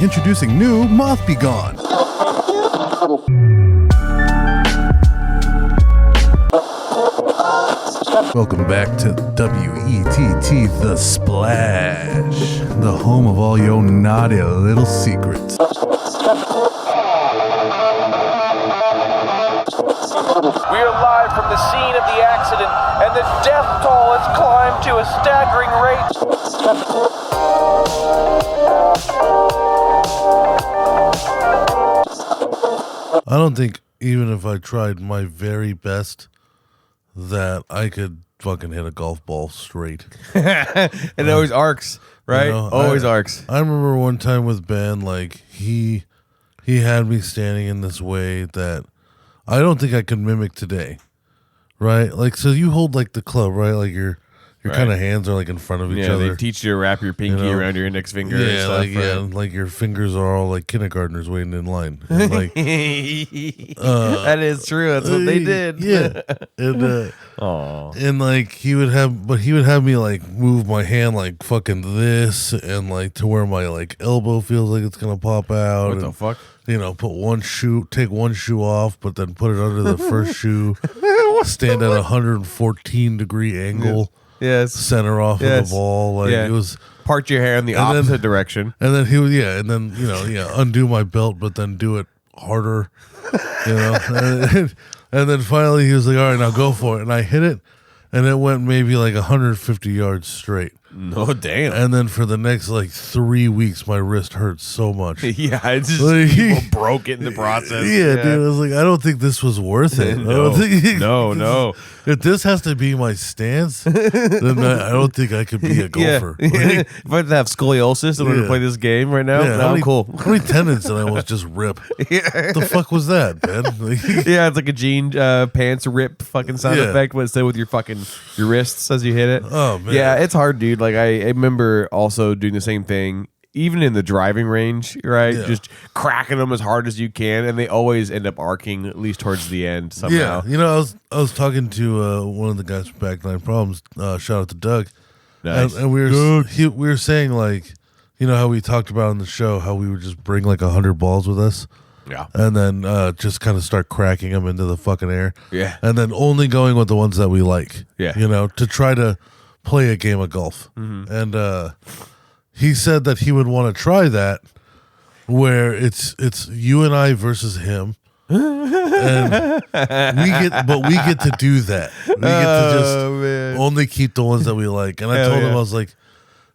Introducing new Moth Be Gone. Welcome back to WETT The Splash, the home of all your naughty little secrets. We are live from the scene of the accident, and the death toll has climbed to a staggering rate. I don't think, even if I tried my very best, that I could fucking hit a golf ball straight. It always arcs, right? You know, always arcs. I remember one time with Ben, like, he had me standing in this way that I don't think I could mimic today, right? Like, so you hold, like, the club, right? Like, your Right. kind of hands are, like, in front of each Yeah, other. they teach you to wrap your pinky around your index finger and Yeah, stuff. like, right? yeah, like your fingers are all like kindergartners waiting in line. And, like, that is true. That's what they did. Yeah, and Aw. and like he would have me like move my hand like fucking this, and like to where my like elbow feels like it's gonna pop out. What and, the fuck? You know, take one shoe off, but then put it under the first shoe. Stand at a 114-degree angle. Yes. Center off of the ball. Like Yeah. it was. Part your hair in the And then- opposite direction. And then he was, and then, undo my belt, but then do it harder, and then finally he was like, all right, now go for it. And I hit it, and it went maybe like 150 yards straight. No, damn. And then for the next like 3 weeks, my wrist hurt so much. Yeah, it's just Like- people broke it in the process. Yeah, dude, I was like, I don't think this was worth it. I don't think, No. If this has to be my stance, then I don't think I could be a golfer. Yeah. If I had to have scoliosis in order to play this game right now, Yeah, no, I'm cool. How many tendons did I almost just rip? The fuck was that, man? Like, Yeah, it's like a jean pants rip fucking sound Yeah. effect, but instead with your wrists as you hit it. Oh, man. Yeah, it's hard, dude. Like I remember also doing the same thing, even in the driving range, right? Yeah. Just cracking them as hard as you can, and they always end up arcing at least towards the end somehow. Yeah, I was talking to one of the guys from Back Nine Problems. Shout out to Doug. Nice. And we were saying, like, how we talked about on the show how we would just bring like 100 balls with us. Yeah. And then just kind of start cracking them into the fucking air. Yeah. And then only going with the ones that we like. Yeah. To try to play a game of golf. Mm-hmm. And he said that he would want to try that where it's you and I versus him. And we get to do that. We get to just only keep the ones that we like. And I told him, I was like,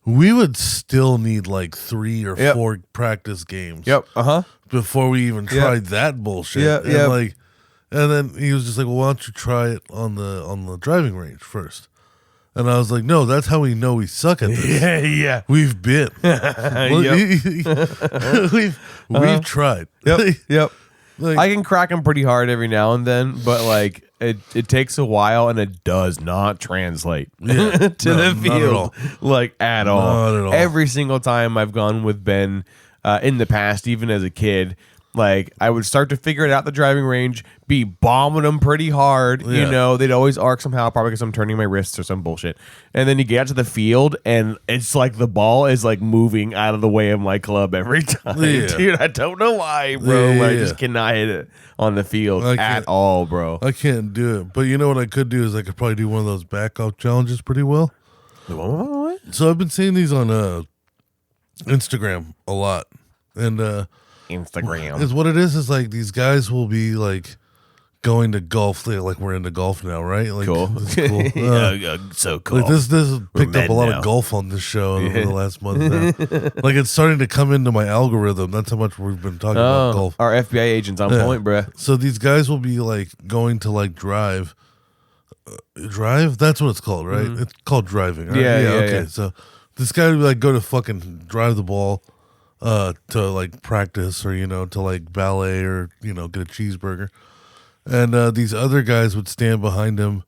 we would still need like 3 or 4 practice games. Yep. Uh-huh. Before we even tried that bullshit. Yeah, and yeah. And then he was just like, well, why don't you try it on the driving range first? And I was like, no, that's how we know we suck at this. Yeah. We've been. We've tried. Yep. Like, I can crack them pretty hard every now and then, but like it takes a while and it does not translate to the not field at all. like at all. Not at all. Every single time I've gone with Ben in the past, even as a kid, like I would start to figure it out the driving range, be bombing them pretty hard. Yeah. They'd always arc somehow, probably because I'm turning my wrists or some bullshit. And then you get out to the field and it's like the ball is like moving out of the way of my club every time. Yeah. Dude, I don't know why, bro. Yeah, I yeah. just cannot hit it on the field I at can't- all, bro. I can't do it. But you know what I could do is I could probably do one of those back off challenges pretty well. What? So I've been seeing these on Instagram a lot. And Instagram. is what it is like these guys will be like going to golf, like we're into golf now, right? Like, Cool. it's cool. So cool. Like this has picked up men a lot now. of golf on this show over the last month now. Like it's starting to come into my algorithm. That's how much we've been talking about golf. Our FBI agent's on Yeah. point, bruh. So these guys will be like going to like drive. Drive? That's what it's called, right? It's called driving. Right? Yeah, yeah, okay. yeah. So this guy would like go to fucking drive the ball to like practice or to like ballet or get a cheeseburger. And these other guys would stand behind him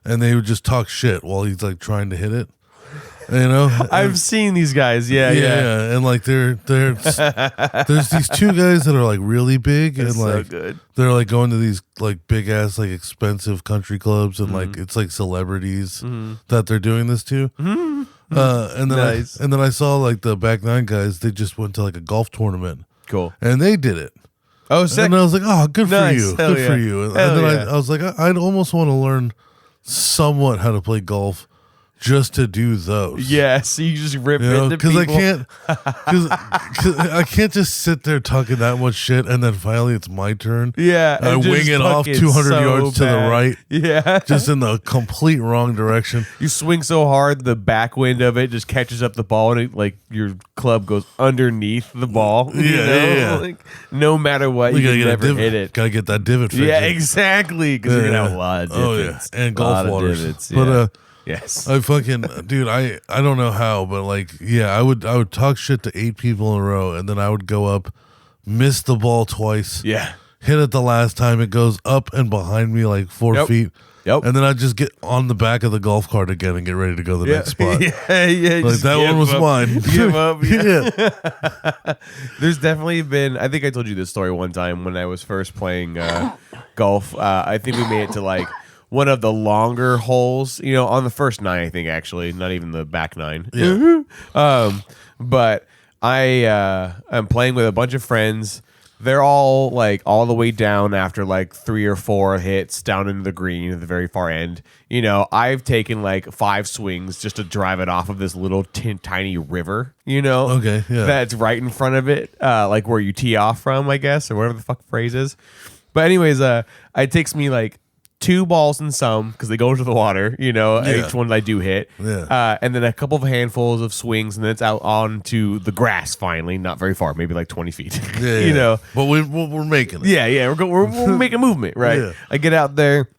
and they would just talk shit while he's like trying to hit it. I've seen these guys. Yeah. And like there's these 2 guys that are like really big and It's so like good. they're like going to these like big ass like expensive country clubs and like it's like celebrities that they're doing this to. Nice. and then I saw like the back nine guys. They just went to like a golf tournament, Cool. and they did it. Oh, sick. And I was like, oh, good Nice. for you, Hell good for yeah. you. And Hell then yeah. I was like, I'd almost want to learn somewhat how to play golf just to do those. Yeah, so you just rip You know, into because people. I can't just sit there talking that much shit, and then finally it's my turn. Yeah, I and wing just it off fucking 200 so yards to the bad. right, Yeah, just in the complete wrong direction. you swing so hard, the backwind of it just catches up the ball, and it, like your club goes underneath the ball. You Yeah, know? yeah. Like, no matter what, We you gotta can get a never divot. hit it. Gotta get that divot fixed. Yeah, exactly. Because you're gonna have a lot of Oh divots. yeah, and A lot golf of waters. divots, But yeah. Yes. I fucking dude, I don't know how, but like, yeah, I would talk shit to 8 people in a row, and then I would go up, miss the ball twice, Yeah. hit it the last time, it goes up and behind me like 4 Yep. feet, Yep. and then I just get on the back of the golf cart again and get ready to go to the next spot. yeah. Like just that one give was up. mine. Give up. Yeah. Yeah. There's definitely been. I think I told you this story one time when I was first playing golf. I think we made it to like one of the longer holes. You know, on the first 9, I think actually, not even the back 9. Yeah. But I'm playing with a bunch of friends. They're all like all the way down after like 3 or 4 hits down into the green at the very far end. You know, I've taken like 5 swings just to drive it off of this little tiny river, you know? Okay, yeah. That's right in front of it, like where you tee off from, I guess, or whatever the fuck phrase is. But anyways, it takes me like 2 balls and some because they go into the water, you know, Yeah. each one that I do hit. Yeah. And then a couple of handfuls of swings, and then it's out onto the grass finally, not very far, maybe like 20 feet. Yeah, You know? but we're making it. Yeah, we're making movement, right? Yeah. I get out there,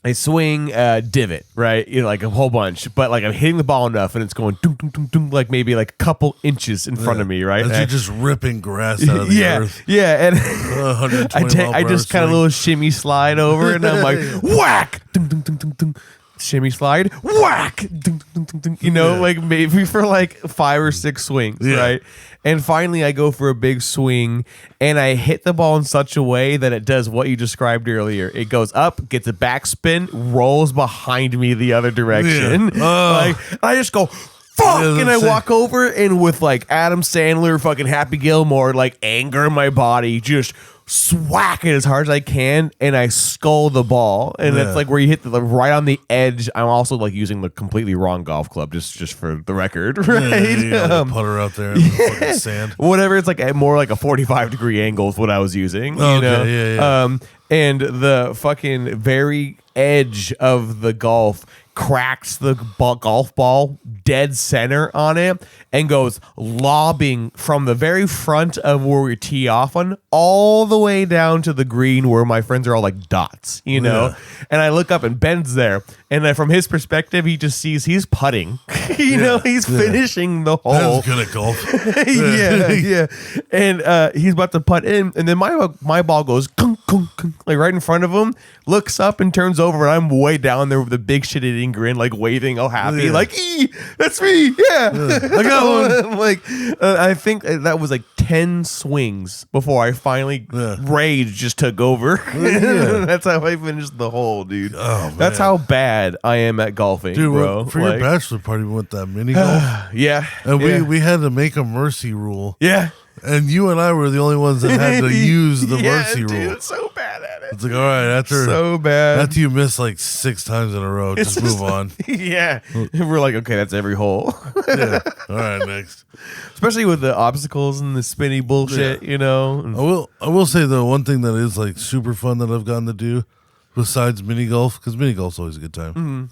I swing divot, right? You know, like a whole bunch, but like I'm hitting the ball enough, and it's going dum, dum, dum, dum, like maybe like a couple inches in front of me, right? As And you're just ripping grass out of the yeah, earth. yeah, and 120 I just kind of little shimmy slide over, and I'm like whack, dum, dum, dum, dum, dum. Shimmy slide, whack, dum, dum, dum, dum. You know, Yeah. like maybe for like 5 or 6 swings, Yeah. right? And finally, I go for a big swing, and I hit the ball in such a way that it does what you described earlier. It goes up, gets a backspin, rolls behind me the other direction. Yeah. Oh. Like I just go. Fuck! Yeah, And I that's walk over, and with like Adam Sandler, fucking Happy Gilmore, like anger in my body, just swack it as hard as I can, and I skull the ball. And Yeah. it's like where you hit the right on the edge. I'm also like using the completely wrong golf club, just for the record, right? You know, the putter out there in the fucking sand. Whatever. It's like more like a 45-degree angle is what I was using. Okay, You know? yeah. And the fucking very edge of the golf cracks the golf ball dead center on it and goes lobbing from the very front of where we tee off on all the way down to the green where my friends are all like dots, you know? Yeah. And I look up and Ben's there. And then from his perspective, he just sees he's putting. You know, he's finishing the hole. Ben's good at golf. yeah. And he's about to putt in, and then my ball goes kunk, kunk, kunk, like right in front of him. Looks up and turns over, and I'm way down there with a big shit-eating grin, like waving, all happy, Yeah. like that's me, yeah. I got one. Like I think that was like 10 swings before I finally Yeah. rage just took over. Yeah. That's how I finished the hole, dude. Oh, That's man. how bad I am at golfing, Dude, bro. for Like, your bachelor party, we went that mini golf. yeah, And yeah. we had to make a mercy rule. yeah. And you and I were the only ones that had to use the Yeah, mercy dude, rule. so bad at it. It's like, all right, after So bad. after you miss like 6 times in a row, just move on. Yeah. We're like, okay, that's every hole. Yeah. All right, next. Especially with the obstacles and the spinny bullshit, you know? I will say though, one thing that is like super fun that I've gotten to do besides mini golf, because mini golf's always a good time.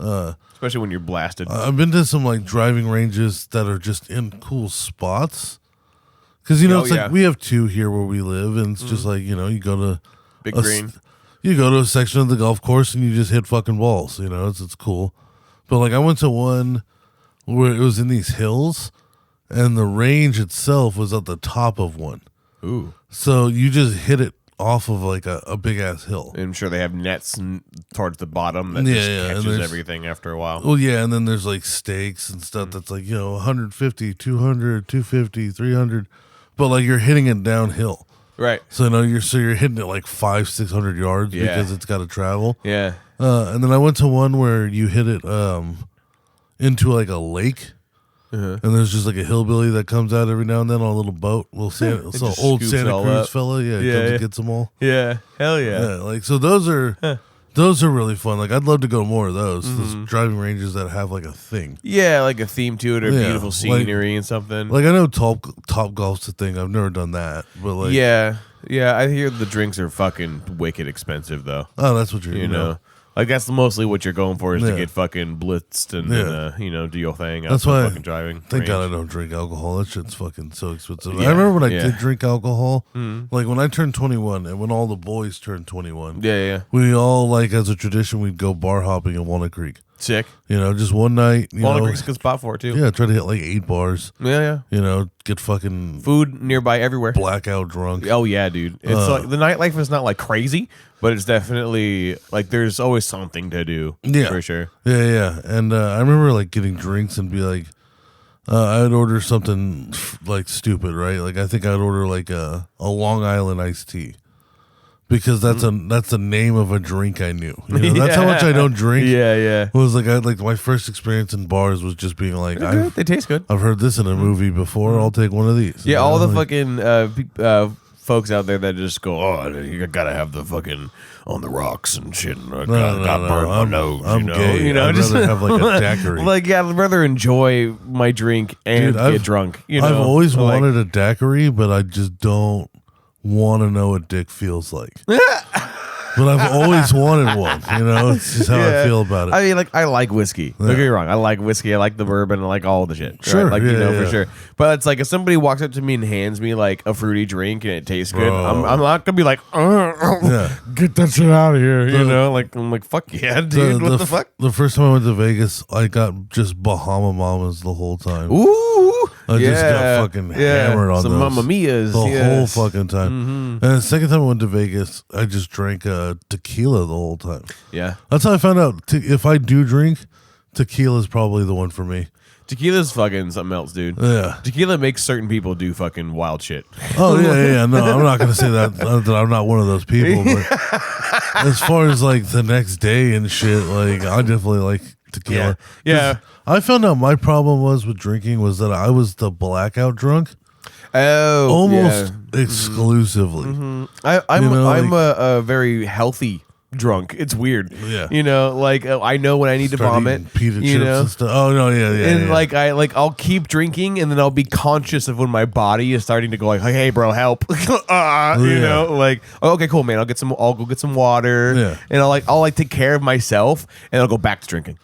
Especially when you're blasted. I've been to some like driving ranges that are just in cool spots. Because you know, Oh, it's yeah. like we have 2 here where we live, and it's just like, you know, you go to Big a green. you go to a section of the golf course and you just hit fucking balls. You know, it's cool. But like I went to one where it was in these hills, and the range itself was at the top of one. Ooh. So you just hit it off of like a big ass hill. I'm sure they have nets towards the bottom that Yeah, just yeah, and catches there's- everything after a while. Well, yeah, and then there's like stakes and stuff that's like, you know, 150, 200, 250, 300, but like you're hitting it downhill. Right. So you're hitting it like 500-600 yards Yeah. because it's got to travel. Yeah. And then I went to one where you hit it into like a lake, and there's just like a hillbilly that comes out every now and then on a little boat. Old just Santa scoops it all Cruz up. fella, Yeah, comes yeah. and gets them all. Yeah, hell yeah. Yeah, like so those are really fun. Like I'd love to go to more of those. Those driving ranges that have like a thing. Yeah, like a theme to it or Yeah, beautiful like- scenery and something. Like I know Top Golf's a thing. I've never done that, but like yeah, I hear the drinks are fucking wicked expensive though. oh, that's what you're You know, like that's mostly what you're going for is to Yeah. get fucking blitzed and then, do your thing. That's out the why. fucking driving. Thank God I range. don't drink alcohol. That shit's fucking so expensive. Yeah, I remember when I yeah. did drink alcohol, like when I turned 21 and when all the boys turned 21. Yeah. We all, like, as a tradition, we'd go bar hopping in Walnut Creek. Sick. You know, just one night. You Walnut know, Creek's a good spot for it too. yeah, try to hit like 8 bars. Yeah. You know, get fucking Food nearby everywhere. blackout drunk. Oh yeah, dude. It's like the nightlife is not like crazy, but it's definitely like there's always something to do. Yeah. for sure. Yeah. And I remember like getting drinks and be like, I'd order something like stupid, right? Like I think I'd order like a Long Island iced tea. Because that's the name of a drink I knew. You know, that's how much I don't drink. Yeah. It was like my first experience in bars was just being like, They taste good. I've heard this in a movie before. I'll take one of these. Yeah, You all know, the like- fucking folks out there that just go, oh, you gotta have the fucking on the rocks and shit. And I got burned my nose. I'm gay. You know, I'd just rather have like a daiquiri. like yeah, I'd rather enjoy my drink and Dude, get drunk. You know, I've always Like, wanted a daiquiri, but I just don't want to know what dick feels like. But I've always wanted one. You know, it's just how I feel about it. I mean, like I like whiskey. Don't get me wrong. I like whiskey. I like the bourbon. I like all the shit. right? Sure, like yeah, for yeah. sure. But it's like if somebody walks up to me and hands me like a fruity drink and it tastes good, Bro. I'm not gonna be like, Yeah. get that shit out of here. You know, like I'm like, fuck yeah, dude. What the fuck? The first time I went to Vegas, I got just Bahama Mamas the whole time. Ooh, I just got fucking hammered on some those. Mamma Mia's The whole yes. fucking time. And the second time I went to Vegas, I just drank tequila the whole time. Yeah, That's how I found out if I do drink, tequila is probably the one for me. tequila's fucking something else, dude. Yeah. Tequila makes certain people do fucking wild shit. Oh yeah. No, I'm not gonna say that I'm not one of those people. But as far as like the next day and shit, like I definitely like tequila. Yeah. I found out my problem was with drinking was that I was the blackout drunk Oh, almost yeah. exclusively. I'm You know, I'm like- a very healthy drunk. It's weird. Yeah. You know, like I know when I need to Start vomit. eating pita you chips know? and stuff. Oh no, yeah. And Yeah. I'll keep drinking and then I'll be conscious of when my body is starting to go like, hey bro, help. You Yeah. know, like, oh, okay, cool, man. I'll go get some water. Yeah. And I'll take care of myself and I'll go back to drinking.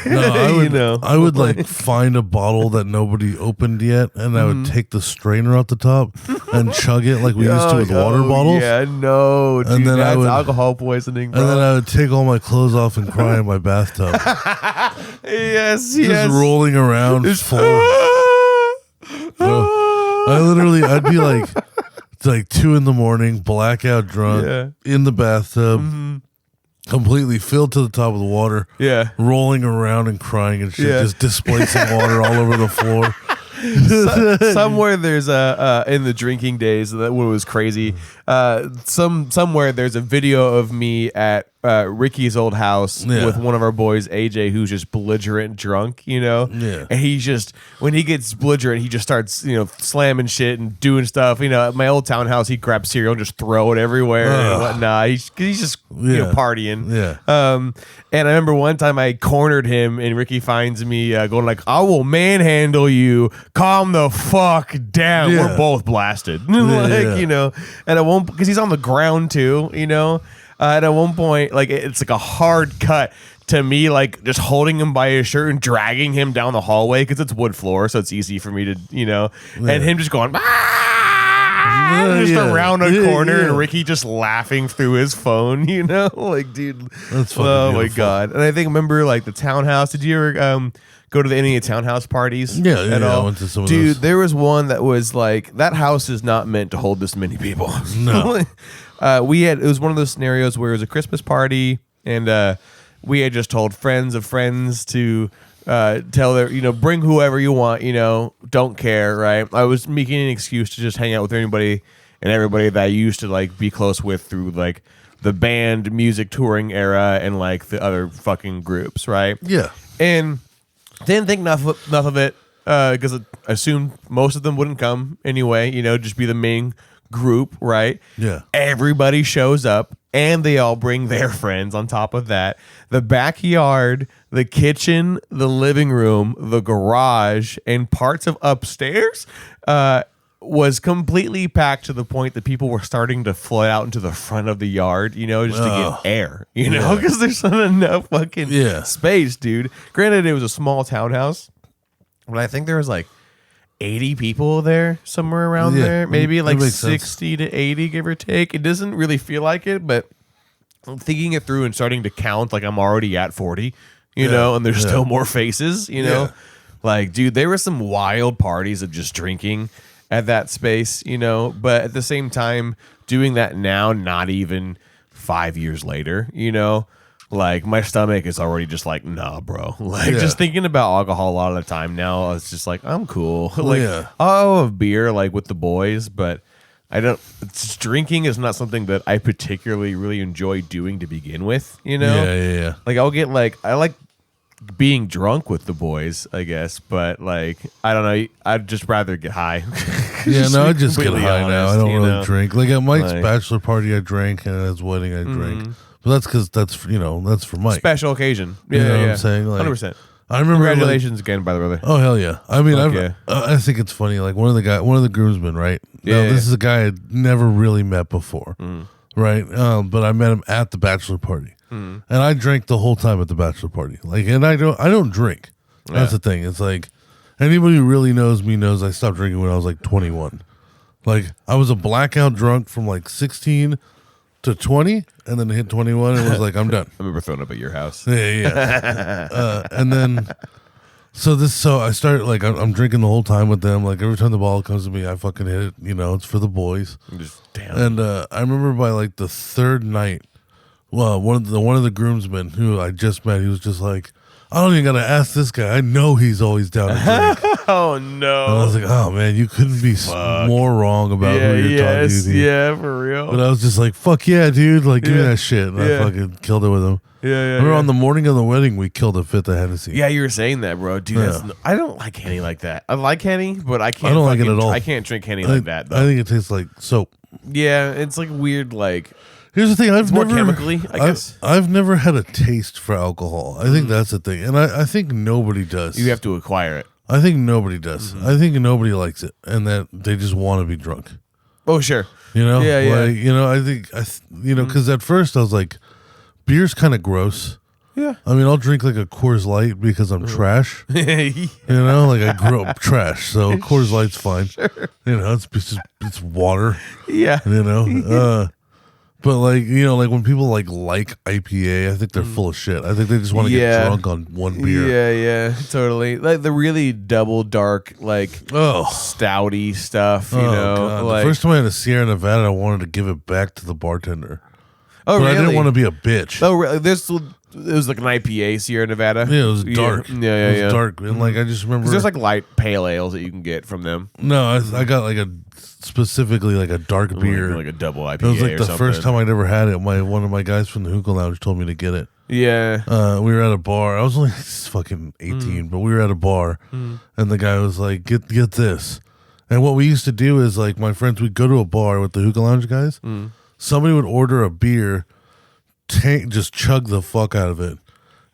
No, I would, You know. I would like find a bottle that nobody opened yet, and I Mm-hmm. would take the strainer out the top and chug it like we used to with water bottles. Yeah, no, dude, And then I that's would- alcohol poisoning, bro. And then I would take all my clothes off and cry in my bathtub, yes, just rolling around full. Bro, I'd be like, it's like 2 a.m, blackout drunk, Yeah. in the bathtub, completely filled to the top of the water, Yeah. rolling around and crying and shit, Yeah. just displacing water all over the floor. Somewhere there's a in the drinking days that when it was crazy. Somewhere there's a video of me at Ricky's old house Yeah. with one of our boys, AJ, who's just belligerent drunk, you know. Yeah. And he's just when he gets belligerent, he just starts slamming shit and doing stuff. You know, at my old townhouse, he'd grab cereal and just throw it everywhere and whatnot. He's just Yeah. partying. Yeah. And I remember one time I cornered him, and Ricky finds me going like, "I will manhandle you. Calm the fuck down." Yeah. We're both blasted, yeah. And I won't because he's on the ground too, and at one point, like it's like a hard cut to me, like just holding him by his shirt and dragging him down the hallway because it's wood floor, so it's easy for me to, and him just going. Just Yeah. around a Yeah, corner yeah. and Ricky just laughing through his phone, like dude. That's fucking Oh my beautiful. god! And I think remember like the townhouse. Did you ever go to any townhouse parties? Yeah, at yeah, I all? went to some of Dude, those. there was one that was like that house is not meant to hold this many people. No. It was one of those scenarios where it was a Christmas party and we had just told friends of friends to tell their bring whoever you want, don't care, right? I was making an excuse to just hang out with anybody and everybody that I used to like be close with through like the band music touring era and like the other fucking groups, right? Yeah. And didn't think enough of it. because I assumed most of them wouldn't come anyway. Just be the main group, right? Yeah. Everybody shows up, and they all bring their friends. On top of that, the backyard, the kitchen, the living room, the garage, and parts of upstairs was completely packed to the point that people were starting to flood out into the front of the yard, just to get air, because there's not enough fucking space, dude. Granted, it was a small townhouse, but I think there was like 80 people there, somewhere around there, maybe like 60 to 80, give or take. It doesn't really feel like it, but I'm thinking it through and starting to count, like I'm already at 40, and there's still more faces, like, dude, there were some wild parties of just drinking at that space, but at the same time, doing that now, not even 5 years later, like my stomach is already just like, nah, bro. Like just thinking about alcohol a lot of the time now, it's just like, I'm cool. Like I'll have beer like with the boys, but drinking is not something that I particularly really enjoy doing to begin with, Yeah. Like I like being drunk with the boys, I guess, but like I don't know, I'd just rather get high. I just get high now. I don't really drink. Like at Mike's Like- bachelor party, I drank, and at his wedding, I drank. But that's because that's for Mike. Special occasion. Yeah, You know what yeah. I'm saying? Like, 100%. I remember. like- Congratulations again, by the brother. oh hell yeah! I mean, Fuck I think it's funny. Like one of the groomsmen, right? Now, Yeah. this is a guy I'd never really met before, right? But I met him at the bachelor party, and I drank the whole time at the bachelor party. Like, and I don't drink. That's the thing. It's like anybody who really knows me knows I stopped drinking when I was like 21. Like I was a blackout drunk from like 16 to 20, and then hit 21 and was like, I'm done. I remember throwing up at your house. Yeah. And then, so I started like I'm drinking the whole time with them. Like every time the ball comes to me, I fucking hit it. It's for the boys. I'm just damn. And I remember by like the third night, well, one of the groomsmen who I just met, he was just like, I don't even gotta ask this guy. I know he's always down to drink. Oh And I no. was like, oh man, you couldn't be more wrong about Yeah, who you're talking to. yeah, for real. But I was just like, fuck yeah, dude. Like, give me Yeah. that shit. And I Yeah. fucking killed it with him. yeah. Remember on the morning of the wedding, we killed a fifth of Hennessy. Yeah, you were saying that, bro. Dude, Yeah. I don't like Henny like that. I like Henny, but I can't. I don't like it fucking- at all. I can't drink Henny like that, though. I think it tastes like soap. Yeah, it's like weird, like Here's the thing: I've more never chemically, I guess. I've never had a taste for alcohol. I think that's the thing, and I think nobody does. you have to acquire it. I think nobody does. I think nobody likes it, and that they just want to be drunk. Oh, sure. Yeah. Yeah. I think because at first I was like, beer's kind of gross. Yeah. I mean, I'll drink like a Coors Light because I'm trash. yeah. Like I grew up trash, so Coors Light's fine. It's water. But like like when people like IPA, I think they're full of shit. I think they just want to Yeah. get drunk on one beer. Yeah, totally. Like the really double dark, like Oh, stouty stuff, you oh, know. God. Like, The first time I had a Sierra Nevada, I wanted to give it back to the bartender, oh, but really? I didn't want to be a bitch. Oh, really? It was like an IPA, Sierra Nevada. Yeah, it was dark. Yeah. It was dark, and like I just remember. 'Cause there's like light pale ales that you can get from them. no, I got like specifically like a dark beer. like a double IPA. It was like or the something. first time I'd ever had it. One of my guys from the hookah lounge told me to get it. Yeah. We were at a bar. I was only fucking 18, but we were at a bar, and the guy was like, "Get this." And what we used to do is like my friends, we'd go to a bar with the hookah lounge guys. Somebody would order a beer, just chug the fuck out of it,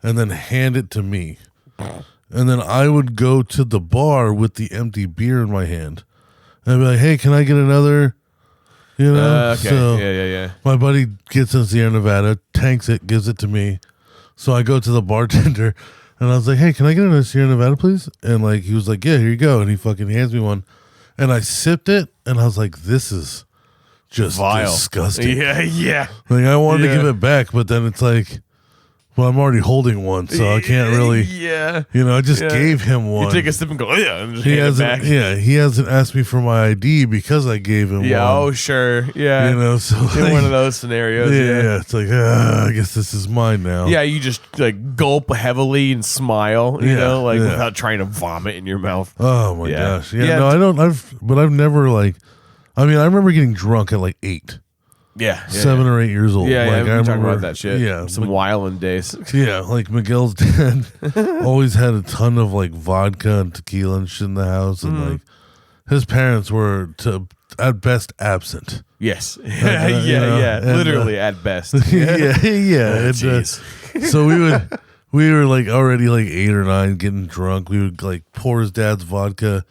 and then hand it to me, and then I would go to the bar with the empty beer in my hand, and I'd be like, "Hey, can I get another?" Okay. So Yeah. my buddy gets in Sierra Nevada, tanks it, gives it to me. So I go to the bartender and I was like, "Hey, can I get another Sierra Nevada, please?" And like he was like, "Yeah, here you go." And he fucking hands me one, and I sipped it, and I was like, "This is just Vile. disgusting." Yeah. Like I wanted to Yeah. give it back, but then it's like, well, I'm already holding one, so I can't really. Yeah. I just Yeah. gave him You one. take a sip and go, yeah, and just he hand it hasn't. back. Yeah, he hasn't asked me for my ID because I gave him Yeah. one. Oh, sure. Yeah. So In like, one of those scenarios. yeah, it's like I guess this is mine now. Yeah, you just like gulp heavily and smile, you Yeah, know, like yeah. without trying to vomit in your mouth. Oh my Yeah. gosh. Yeah. Yeah. No, I don't. I've never like. I mean, I remember getting drunk at like 8. Yeah. 7 or 8 years old. Yeah, like, we I were talking remember about that shit. Yeah, Some wildin' days. yeah, like Miguel's dad always had a ton of like vodka and tequila and shit in the house, and Mm-hmm. like his parents were at best absent. Yes. you know, and, Literally at best. yeah, yeah. Oh, and, jeez. so we were like already like 8 or 9, getting drunk. We would like pour his dad's vodka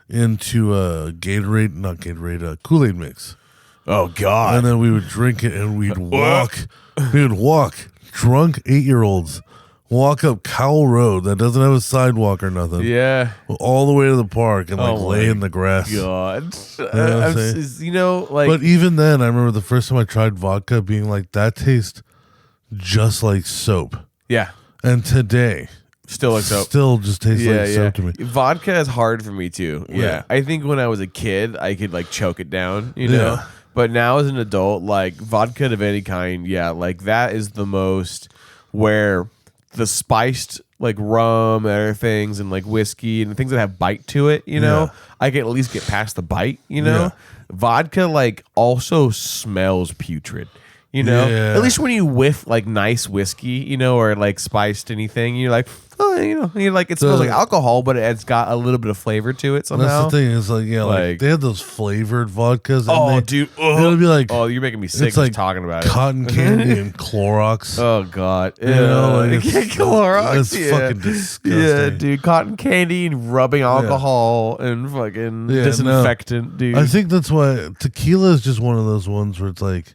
into a Kool-Aid mix. Oh God. And then we would drink it, and we'd walk. We would walk, drunk 8-year-olds, walk up Cowell Road that doesn't have a sidewalk or nothing. Yeah. All the way to the park and like Oh lay my in the grass. God. what I'm saying? You know, like But even then, I remember the first time I tried vodka, being like, that tastes just like soap. yeah. And today, Still like soap. still just tastes Yeah, like yeah. soap to me. Vodka is hard for me too. Yeah. Yeah. I think when I was a kid, I could like choke it down, you know? Yeah. But now as an adult, like vodka of any kind, yeah, like that is the most where the spiced like rum and other things and like whiskey and things that have bite to it, you know, Yeah. I can at least get past the bite, you know? Yeah. Vodka like also smells putrid. You know, Yeah. at least when you whiff like nice whiskey, you know, or like spiced anything, you're like, oh, you know, you're like it smells like alcohol, but it's got a little bit of flavor to it somehow. That's the thing. Is like, yeah, like they had those flavored vodkas. Oh, and dude, it'll be like, oh, you're making me sick it's just like talking about it. cotton candy and Clorox. Oh God, You know, like, it's- Clorox, it's yeah. fucking disgusting. Yeah, dude, cotton candy and rubbing alcohol and fucking Yeah, no. disinfectant, dude. I think that's why tequila is just one of those ones where it's like,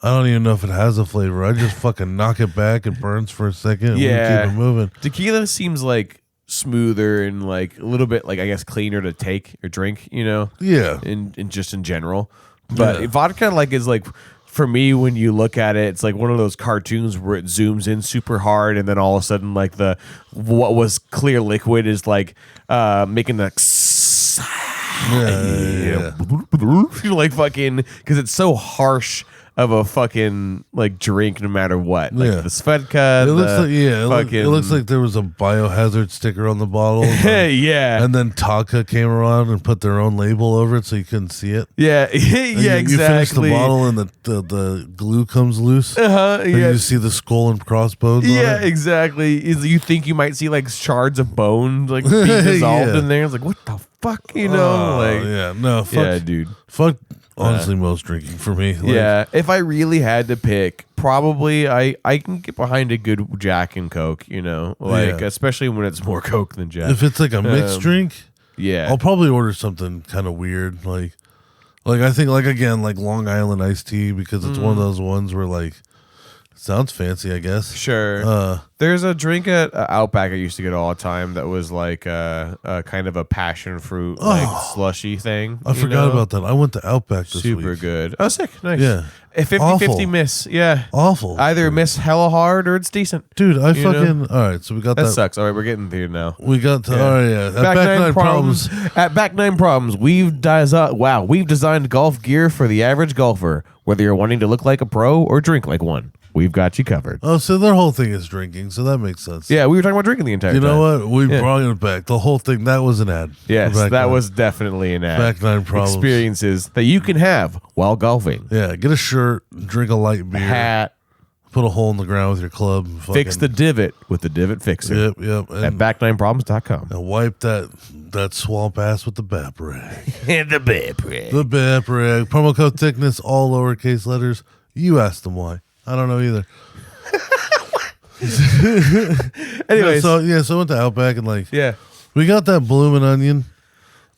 I don't even know if it has a flavor. I just fucking knock it back. It burns for a second. And Yeah. we keep it moving. Tequila seems like smoother and like a little bit like I guess cleaner to take or drink, you know. Yeah. in just in general. But Yeah. vodka like is like for me when you look at it, it's like one of those cartoons where it zooms in super hard and then all of a sudden like the what was clear liquid is like making the like fucking because it's so harsh of a fucking like drink no matter what. Like Yeah. the Svedka, It looks like it looks fucking- like there was a biohazard sticker on the bottle. and, yeah. and then Taka came around and put their own label over it so you couldn't see it. yeah, And yeah, you finish exactly. the bottle and the glue comes loose. And yeah. you see the skull and crossbones Yeah, on it. exactly. Is you think you might see like shards of bone like being dissolved Yeah. in there? It's like what the fuck, you know? Oh, like yeah, no, fuck, yeah, dude. fuck. Honestly, most drinking for me. Like, Yeah, if I really had to pick, probably I can get behind a good Jack and Coke. You know, like Yeah. especially when it's more Coke than Jack. if it's like a mixed drink, yeah, I'll probably order something kind of weird, like I think like again like Long Island iced tea because it's one of those ones where like it sounds fancy, I guess. sure. There's a drink at Outback I used to get all the time that was like a kind of a passion fruit like slushy thing. I you forgot know? about that. I went to Outback this Super week. good. Oh, sick. Nice. Yeah. A 50-50 Awful. miss. Yeah. Awful, Either miss hella hard or it's decent. dude. I You know? fucking all right. So we got That that. suck. All right, we're getting there now. We got to all right. Yeah, at Back nine problems. At Back Nine Problems, we've designed golf gear for the average golfer. Whether you're wanting to look like a pro or drink like one, we've got you covered. Oh, so their whole thing is drinking, so that makes sense. Yeah, we were talking about drinking the entire You time. know what? We Yeah. brought it back. The whole thing. That was an ad. Yes, Back that Nine. was definitely an ad. Back Nine Problems. Experiences that you can have while golfing. Yeah, get a shirt, drink a light beer, Hat, put a hole in the ground with your club, and fix the fucking- divot with the divot fixer Yep, at and, back9problems.com. and wipe that swamp ass with the BAP rag. And the bib. The BAP rag. Promo code thickness, all lowercase letters. You asked them why. I don't know either. Anyways, so I went to Outback and like yeah. we got that bloomin' onion.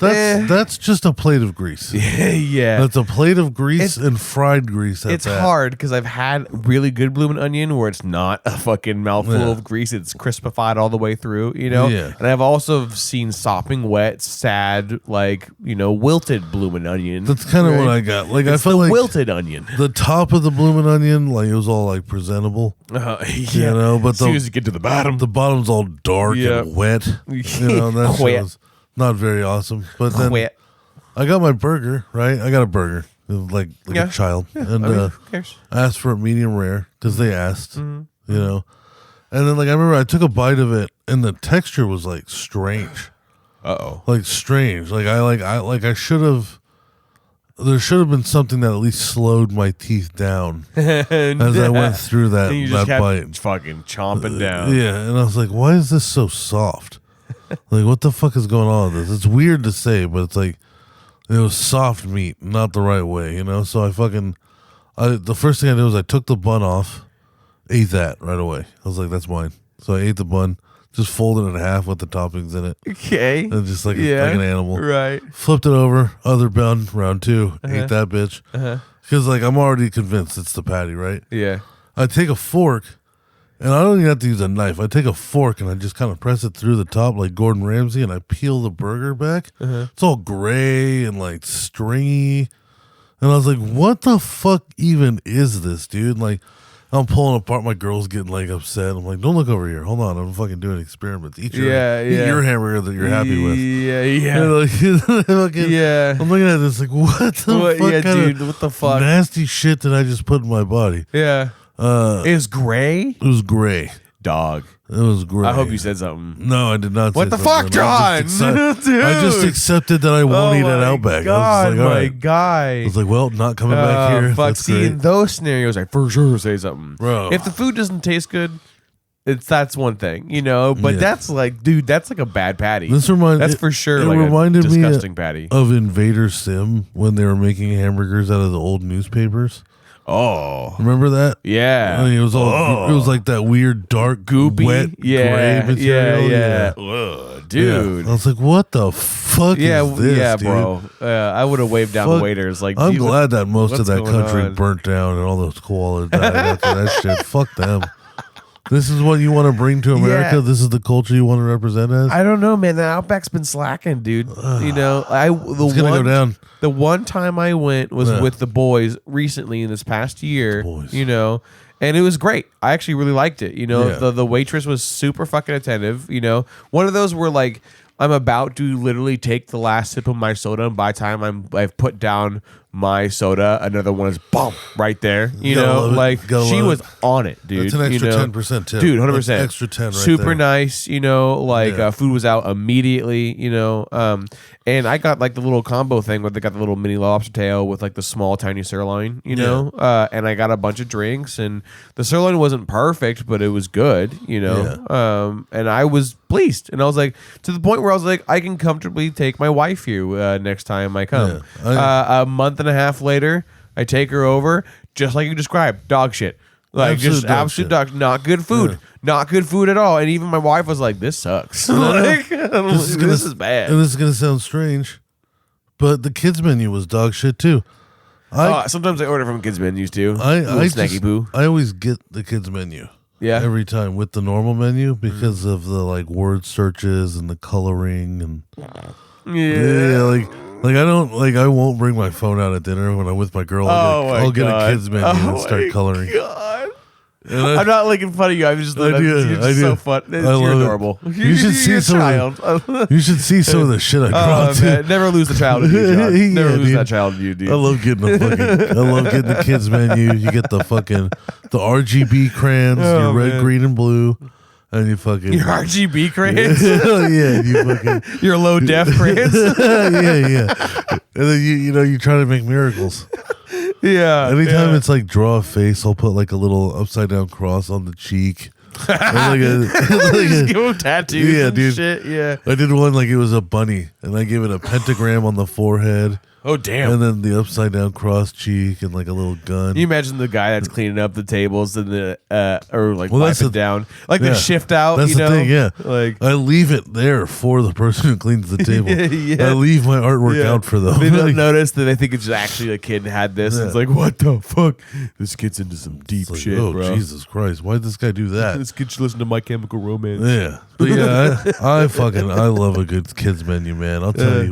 Eh. That's just a plate of grease. yeah. That's a plate of grease and fried grease. At It's that. hard because I've had really good bloomin' onion where it's not a fucking mouthful Yeah. of grease. It's crispified all the way through, you know? Yeah. And I've also seen sopping wet, sad, like, you know, wilted bloomin' onion. That's kind of right? what I got. Like It's I felt the like wilted onion. the top of the bloomin' onion, like it was all like presentable. Yeah. You know, but as soon as you get to the bottom. the bottom's all dark Yep. and wet. You know, and that Wet. was not very awesome. But then Wet. I got my burger, right? I got a burger, like Yeah. a child. And I mean, who cares? I asked for it medium rare because they asked, Mm-hmm. you know. And then, like, I remember I took a bite of it and the texture was like strange. Uh-oh. Like strange. Like I should have there should have been something that at least slowed my teeth down as I went through that, And you that just kept bite. fucking chomping down. Yeah, and I was like, why is this so soft? Like, what the fuck is going on with this? It's weird to say, but it's like it was soft meat, not the right way, you know? So the first thing I did was I took the bun off, ate that right away. I was like, that's mine. So I ate the bun, just folded it in half with the toppings in it, Okay. and just like an animal. Right. Flipped it over, other bun, round 2, ate that bitch. Because like I'm already convinced it's the patty, right? Yeah. I take a fork, and I don't even have to use a knife. I take a fork and I just kind of press it through the top like Gordon Ramsay, and I peel the burger back. It's all gray and like stringy. And I was like, what the fuck even is this, dude? Like, I'm pulling apart. My girl's getting like upset. I'm like, don't look over here. Hold on. I'm fucking doing experiments. Eat your hamburger that you're happy with. Yeah, And like, fucking, Yeah. I'm looking at this like, what the fuck yeah, kind dude, of what the fuck? nasty shit did I just put in my body? Yeah. Is gray? It was gray. Dog. It was gray. I hope you said something. No, I did not. What say the fuck, something. I just John? accepted that I won't eat at Outback. God, I was like, all my right. guy. I was like, well, not coming back here. Fuck. That's See, great. in those scenarios, I for sure say something. Bro. If the food doesn't taste good, that's one thing, you know. But Yeah. that's like, dude, that's like a bad patty. That's for sure it like reminded a me disgusting patty. of Invader Sim when they were making hamburgers out of the old newspapers. Oh, Remember that? yeah. I mean, it was all. It was like that weird, dark, Goopy, wet, yeah, gray material. yeah. Ugh, dude. Yeah. I was like, what the fuck Yeah, is this, yeah, dude? bro. I would have waved down the Fuck. waiters. Like, I'm dude, glad that most of what's that going country on? burnt down and all those koalas died after that shit. Fuck them. This is what you want to bring to America? Yeah. This is the culture you want to represent as? I don't know, man. The Outback's been slacking, dude. You know, It's going to go down. The one time I went was Yeah. with the boys recently in this past year. boys. You know, and it was great. I actually really liked it. You know, Yeah. the waitress was super fucking attentive. You know, one of those where like I'm about to literally take the last sip of my soda, and by the time I've put down my soda, another one is bump right there. You Gotta know, love it. like Gotta she love was it. on it, dude. That's an extra you know? 10% tip. dude. 100%, That's extra 10 right super there. nice. You know, like Yeah. food was out immediately. You know, and I got like the little combo thing where they got the little mini lobster tail with like the small tiny sirloin. You know, and I got a bunch of drinks, and the sirloin wasn't perfect, but it was good. You know, and I was pleased, and I was like to the point where I was like, I can comfortably take my wife here next time I come. Yeah. A month and a half later, I take her over, just like you described, dog shit. Like Absolute just dog absolute shit. dog, not good food, Yeah. not good food at all. And even my wife was like, "This sucks. like, this is bad." And this is going to sound strange, but the kids menu was dog shit too. Sometimes I order from kids menus too. Little snacky just- boo. I always get the kids menu. Yeah. Every time with the normal menu because of the like word searches and the coloring and Yeah. like I don't like I won't bring my phone out at dinner when I'm with my girl. I'll get a kids menu and start coloring. God. And I- I'm not making fun of you. I'm just I do, you're I just do. so fun. I You're love it. adorable. You should see You're a some child. You should see some of the shit I draw Oh, too. man. Never lose the child in you, John. Yeah, Never lose dude. that child in you, dude. I love getting the kids menu. You get the RGB crayons, Oh, your red, man. green, and blue, and you fucking Your RGB crayons, yeah, you fucking your low def crayons. yeah. And then you try to make miracles. Yeah. Anytime yeah. it's like draw a face, I'll put like a little upside down cross on the cheek. Or like Just give them tattoos. Yeah, and dude. Shit. Yeah. I did one like it was a bunny, and I gave it a pentagram on the forehead, Oh damn. and then the upside down cross cheek, and like a little gun. Can you imagine the guy that's cleaning up the tables and the or like Well, that's wiping the- down, like yeah. the shift out. That's you know? the thing, yeah. Like I leave it there for the person who cleans the table. Yeah. I leave my artwork Yeah. out for them. They don't Like, notice that they think it's actually a kid had this. Yeah. It's like, what the fuck? This kid's into some deep it's like, shit, oh bro. Jesus Christ! Why did this guy do that? This kid should listen to My Chemical Romance. Yeah, but yeah, I love a good kids menu, man. I'll tell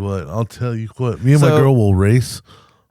you what. Me and my So- girl will race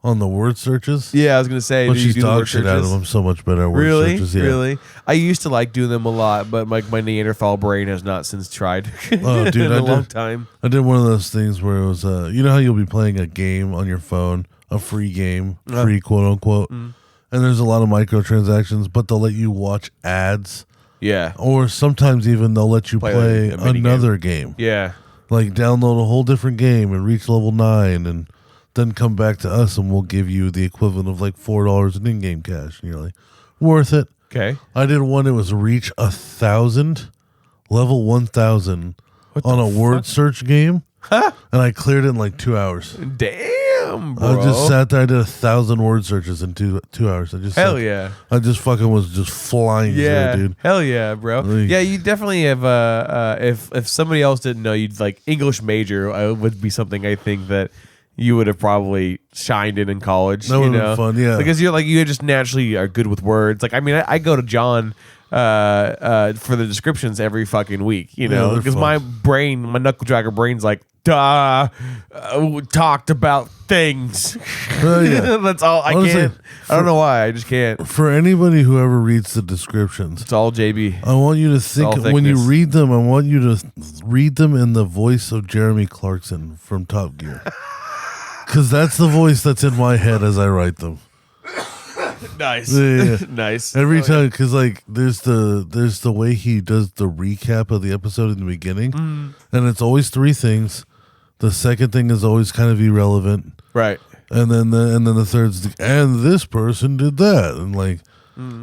on the word searches. Yeah, I was gonna say, But do you she's do the dog word shit out of searches? them. So much better at word Really, searches. Yeah. really. I used to like doing them a lot, but my Neanderthal brain has not since tried. Oh, dude, in I a long did- time. I did one of those things where it was, you know how you'll be playing a game on your phone, a free game, free quote unquote, and there's a lot of microtransactions, but they'll let you watch ads, Yeah, or sometimes even they'll let you play a mini another game. yeah. Like download a whole different game and reach level 9, and then come back to us and we'll give you the equivalent of like $4 in in-game cash. And you're like, worth it. Okay. I did one. It was reach 1,000, level 1,000 on a word search game, and I cleared it in like 2 hours. Damn, bro. I just sat there. I did 1,000 word searches in 2 hours. Hell yeah. I just fucking was just flying Yeah, through, dude. hell yeah, bro. Like- Yeah, you definitely have. If somebody else didn't know, you'd like English major would be something I think that you would have probably shined in college. That you would've been know? fun, yeah. Because you're like you just naturally are good with words. Like I mean, I go to John for the descriptions every fucking week. You know, they're because fun. my knuckle dragger brain's like. Duh, talked about things. Yeah. That's all I Honestly, can't. I don't know why. I just can't. For anybody who ever reads the descriptions, It's all JB. I want you to think all when you thickness. read them. I want you to read them in the voice of Jeremy Clarkson from Top Gear, because that's the voice that's in my head as I write them. Nice. Yeah. Nice. Every time, because like there's the way he does the recap of the episode in the beginning, and it's always three things. The second thing is always kind of irrelevant, Right. and then the third's and this person did that, and like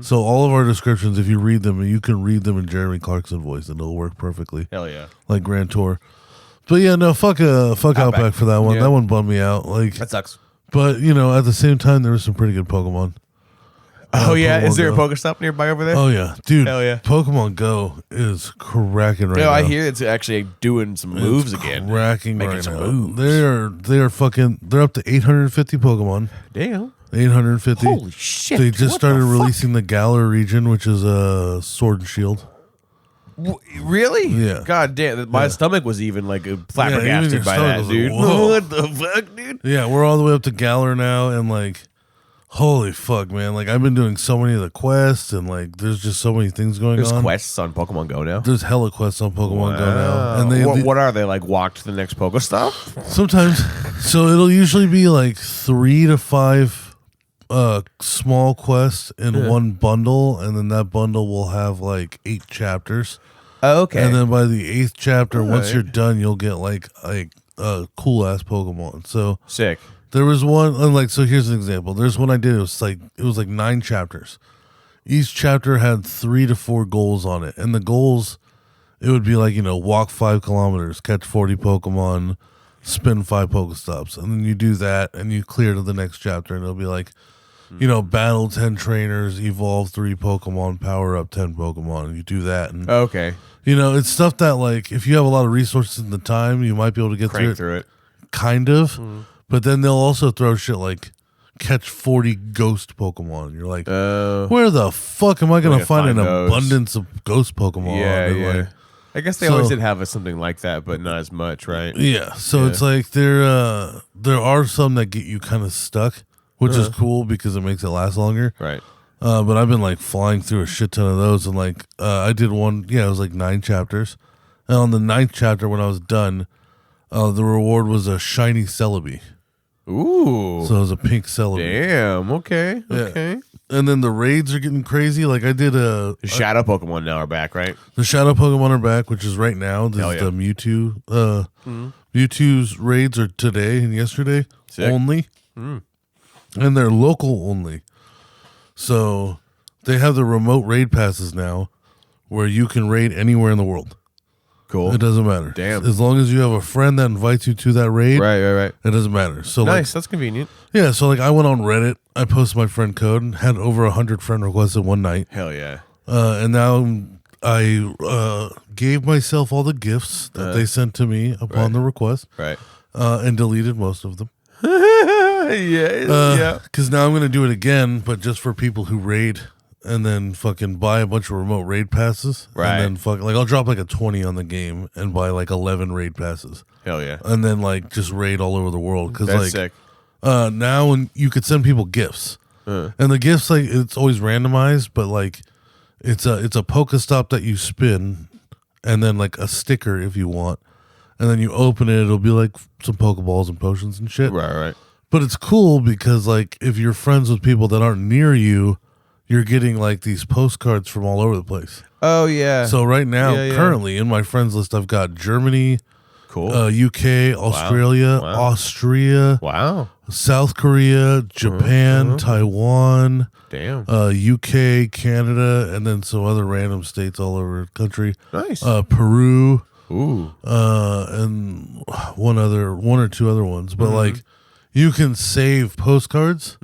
so all of our descriptions, if you read them, you can read them in Jeremy Clarkson voice, and it'll work perfectly, Hell yeah. like Grand Tour. But yeah, no, fuck Outback for that one. Yeah. That one bummed me out. Like, That sucks. but you know, at the same time, there was some pretty good Pokemon. Oh yeah. Is there a Go. Pokestop nearby over there? Oh yeah, dude. Hell yeah. Pokemon Go is cracking right no, now. I hear it's actually doing some moves again. Cracking Making right some now. moves. They are fucking. They're up to 850 Pokemon. Damn. 850. Holy shit. They just What started the fuck? releasing the Galar region, which is Sword and Shield. Really? Yeah. God damn. My stomach was even like even flabbergasted your by stomach that, was like, dude. whoa. What the fuck, dude? Yeah, we're all the way up to Galar now, and like, holy fuck, man! Like, I've been doing so many of the quests, and like, there's just so many things going There's on. quests on Pokemon Go now. There's hella quests on Pokemon Go now, and what are they like? Walk to the next Pokestop? sometimes, so it'll usually be like 3 to 5 small quests in one bundle, and then that bundle will have like 8 chapters. Oh, okay. And then by the 8th chapter, once Alright. you're done, you'll get like a cool ass Pokemon. So Sick. there was one, and like, so here's an example. There's one I did. It was like 9 chapters. Each chapter had 3 to 4 goals on it, and the goals, it would be like, you know, walk 5 kilometers, catch 40 Pokemon, spin 5 Pokestops, and then you do that, and you clear to the next chapter, and it'll be like, you know, battle 10 trainers, evolve 3 Pokemon, power up 10 Pokemon, and you do that, and Okay. you know, it's stuff that like if you have a lot of resources in the time, you might be able to get Crank through through it, it. kind of. But then they'll also throw shit like catch 40 ghost Pokemon. You're like, where the fuck am I going gonna to find an find those? abundance of ghost Pokemon? Yeah, And, yeah. like, I guess they so- always did have something like that, but not as much, right? yeah. So it's like there are some that get you kind of stuck, which is cool because it makes it last longer. Right. But I've been like flying through a shit ton of those, and like I did one. Yeah, it was like 9 chapters, and on the 9th chapter when I was done, the reward was a shiny Celebi. Ooh. So it was a pink Celebi. Damn. Okay. Yeah. Okay. And then the raids are getting crazy. Like I did The shadow Pokemon now are back, right? the Shadow Pokemon are back, which is right now. This Hell is yeah. the Mewtwo. Mewtwo's raids are today and yesterday Sick. only, and they're local only. So they have the remote raid passes now, where you can raid anywhere in the world. Cool. It doesn't matter. Damn. As long as you have a friend that invites you to that raid, Right. it doesn't matter. So Nice. That's convenient. like, yeah. So like, I went on Reddit. I posted my friend code and had over 100 friend requests in one night. Hell yeah. And now I gave myself all the gifts that they sent to me upon the request, Right. and deleted most of them. yeah. Because now I'm going to do it again, but just for people who raid, and then fucking buy a bunch of remote raid passes. Right. And then fuck, like I'll drop like a 20 on the game and buy like 11 raid passes. Hell yeah. And then like just raid all over the world. Because That's like sick. now when you could send people gifts. And the gifts, like, it's always randomized, but like it's a Pokestop that you spin, and then like a sticker if you want, and then you open it, it'll be like some Pokeballs and potions and shit. Right. But it's cool because like if you're friends with people that aren't near you, you're getting like these postcards from all over the place. Oh yeah. So right now, Yeah. currently in my friends list, I've got Germany, Cool. UK, Australia, Wow. Austria, Wow. South Korea, Japan, Taiwan, Damn. UK, Canada, and then some other random states all over the country. Nice. Peru, Ooh. and one or two other ones. But like, you can save postcards.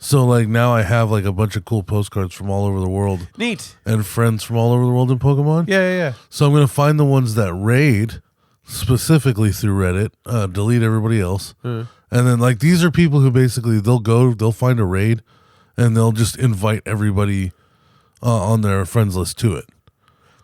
So like now I have like a bunch of cool postcards from all over the world Neat. and friends from all over the world in Pokemon. Yeah. So I'm gonna find the ones that raid specifically through Reddit, delete everybody else, and then like these are people who basically they'll find a raid, and they'll just invite everybody on their friends list to it.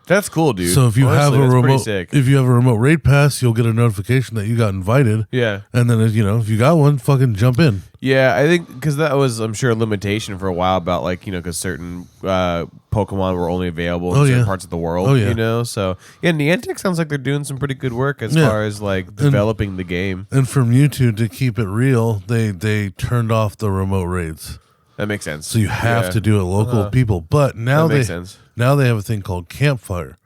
That's cool, dude. So if you Honestly, have a that's pretty remote, sick. if you have a remote raid pass, you'll get a notification that you got invited. Yeah. And then if you got one, fucking jump in. Yeah, I think because that was, I'm sure, a limitation for a while about like, because certain Pokemon were only available in certain parts of the world, So, yeah, Niantic sounds like they're doing some pretty good work as far as like developing the game. And for Mewtwo, to keep it real, they turned off the remote raids. That makes sense. So you have to do it local people. But now That makes sense. now they have a thing called Campfire,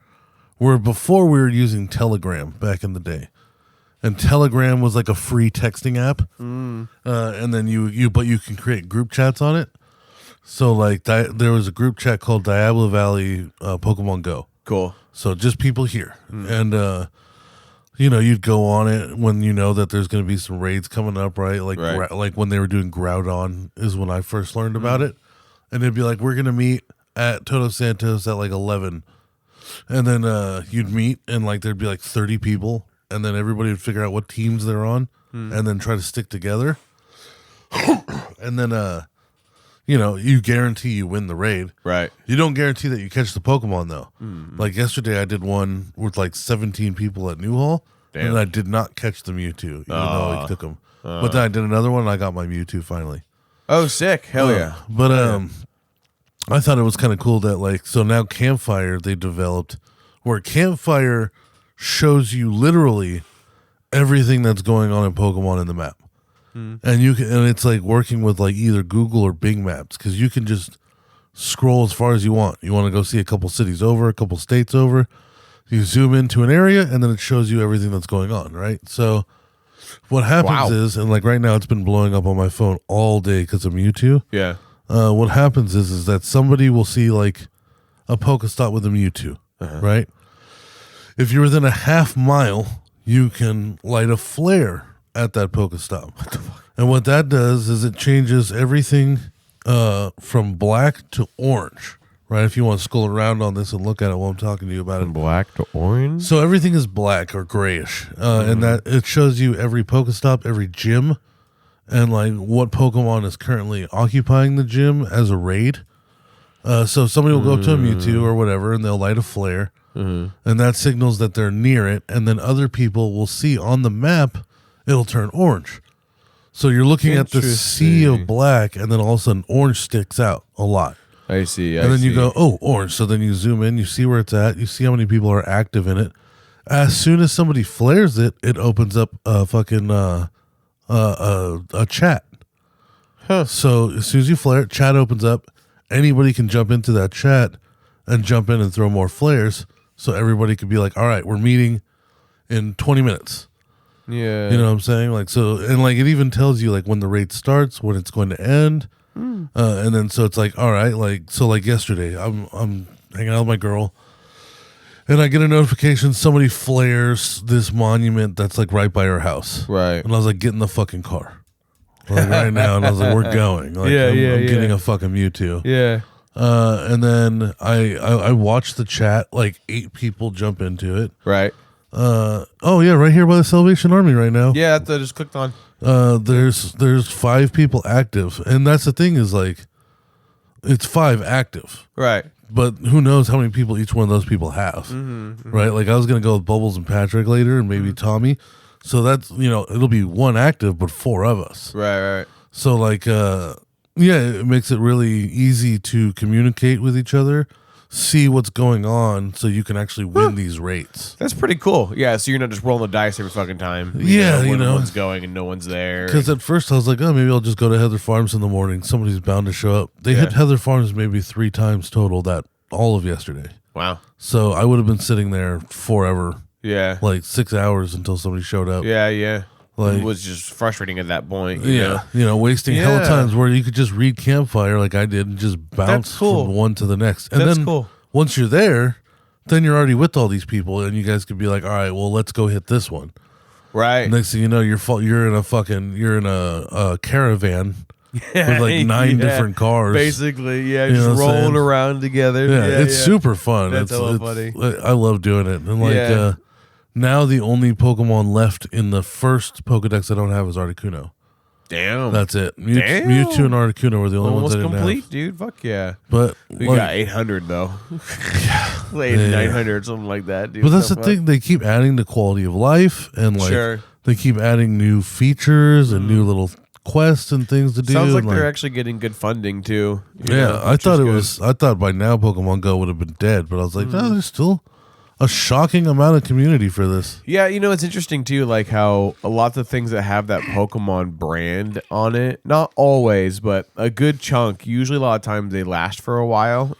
where before we were using Telegram back in the day. And Telegram was like a free texting app. And then you can create group chats on it. So like there was a group chat called Diablo Valley Pokemon Go. Cool. So just people here. And you'd go on it when you know that there's going to be some raids coming up, right? Like Right. like when they were doing Groudon is when I first learned about it. And it'd be like, we're going to meet at Toto Santos at like 11. And then you'd meet and like there'd be like 30 people. And then everybody would figure out what teams they're on and then try to stick together. And then, you guarantee you win the raid. Right. You don't guarantee that you catch the Pokemon, though. Like yesterday, I did one with like 17 people at Newhall, and I did not catch the Mewtwo, even though I took him. But then I did another one, and I got my Mewtwo finally. Oh, sick. Hell yeah. But I thought it was kind of cool that, like, so now Campfire, they developed, where Campfire shows you literally everything that's going on in Pokemon in the map. And it's like working with like either Google or Bing Maps, because you can just scroll as far as you want. You want to go see a couple cities over, a couple states over. You zoom into an area, and then it shows you everything that's going on, right? So what happens is, and like right now, it's been blowing up on my phone all day because of Mewtwo. Yeah. What happens is that somebody will see like a Pokestop with a Mewtwo, right? If you're within a half mile, you can light a flare at that Pokestop. What the fuck? And what that does is it changes everything from black to orange, right? If you want to scroll around on this and look at it while I'm talking to you about it. Black to orange? So everything is black or grayish. And that it shows you every Pokestop, every gym, and like what Pokemon is currently occupying the gym as a raid. So somebody will go up to a Mewtwo or whatever, and they'll light a flare. And that signals that they're near it. And then other people will see on the map, it'll turn orange. So you're looking at the sea of black, and then all of a sudden orange sticks out a lot. I see. And then you go, oh, orange. So then you zoom in, you see where it's at, you see how many people are active in it. As soon as somebody flares it, it opens up a fucking a chat. So as soon as you flare it, chat opens up. Anybody can jump into that chat and jump in and throw more flares. So everybody could be like, all right, we're meeting in 20 minutes. Yeah. You know what I'm saying? Like, so, and like, it even tells you like when the raid starts, when it's going to end. And then, so it's like, all right, like, so like yesterday, I'm hanging out with my girl, and I get a notification somebody flares this monument that's like right by her house. Right. And I was like, get in the fucking car. Like right now. And I was like, we're going. Like, Yeah, I'm yeah. getting a fucking Mewtwo. Yeah. And then I watched the chat, like 8 people jump into it. Right. Oh yeah, right here by the Salvation Army right now. Yeah, that's what I just clicked on. There's 5 people active, and that's the thing is like, it's 5 active, Right. but who knows how many people each one of those people have, right? Like I was gonna go with Bubbles and Patrick later, and maybe Tommy. So that's it'll be 1 active, but 4 of us. Right. So like, yeah, it makes it really easy to communicate with each other, see what's going on, so you can actually win these rates. That's pretty cool. Yeah, so you're not just rolling the dice every fucking time. Yeah, when one's going and no one's there. Because at first I was like, oh, maybe I'll just go to Heather Farms in the morning. Somebody's bound to show up. They hit Heather Farms maybe 3 times total all of yesterday. Wow. So I would have been sitting there forever Yeah. like 6 hours until somebody showed up. Yeah. Like- It was just frustrating at that point. You know? Wasting hell of Yeah. times where you could just read Campfire like I did and just bounce That's cool. from one to the next. And That's then cool. once you're there, then you're already with all these people, and you guys could be like, all right, well, let's go hit this one. Right. Next thing you know, you're in a caravan with like 9 different cars. Basically, yeah, You know just what I'm rolling saying? around together. Yeah, it's super fun. That's hella it's funny. I love doing it. And like Yeah. now the only Pokemon left in the first Pokedex I don't have is Articuno. Damn. That's it. Damn. Mewtwo and Articuno were the only almost ones I didn't complete, have. dude. Fuck yeah. But We like, got 800 though. Like Yeah. 900, something like that, dude. but that's So the thing. They keep adding to quality of life, and like Sure. they keep adding new features and new little quests and things to do. Sounds like and, they're actually getting good funding too. you Yeah, know, I which thought is it good. was. I thought by now Pokemon Go would have been dead, but I was like, Mm. no, there's still a shocking amount of community for this. Yeah, it's interesting too, like how a lot of the things that have that Pokemon brand on it, not always, but a good chunk, usually a lot of times they last for a while,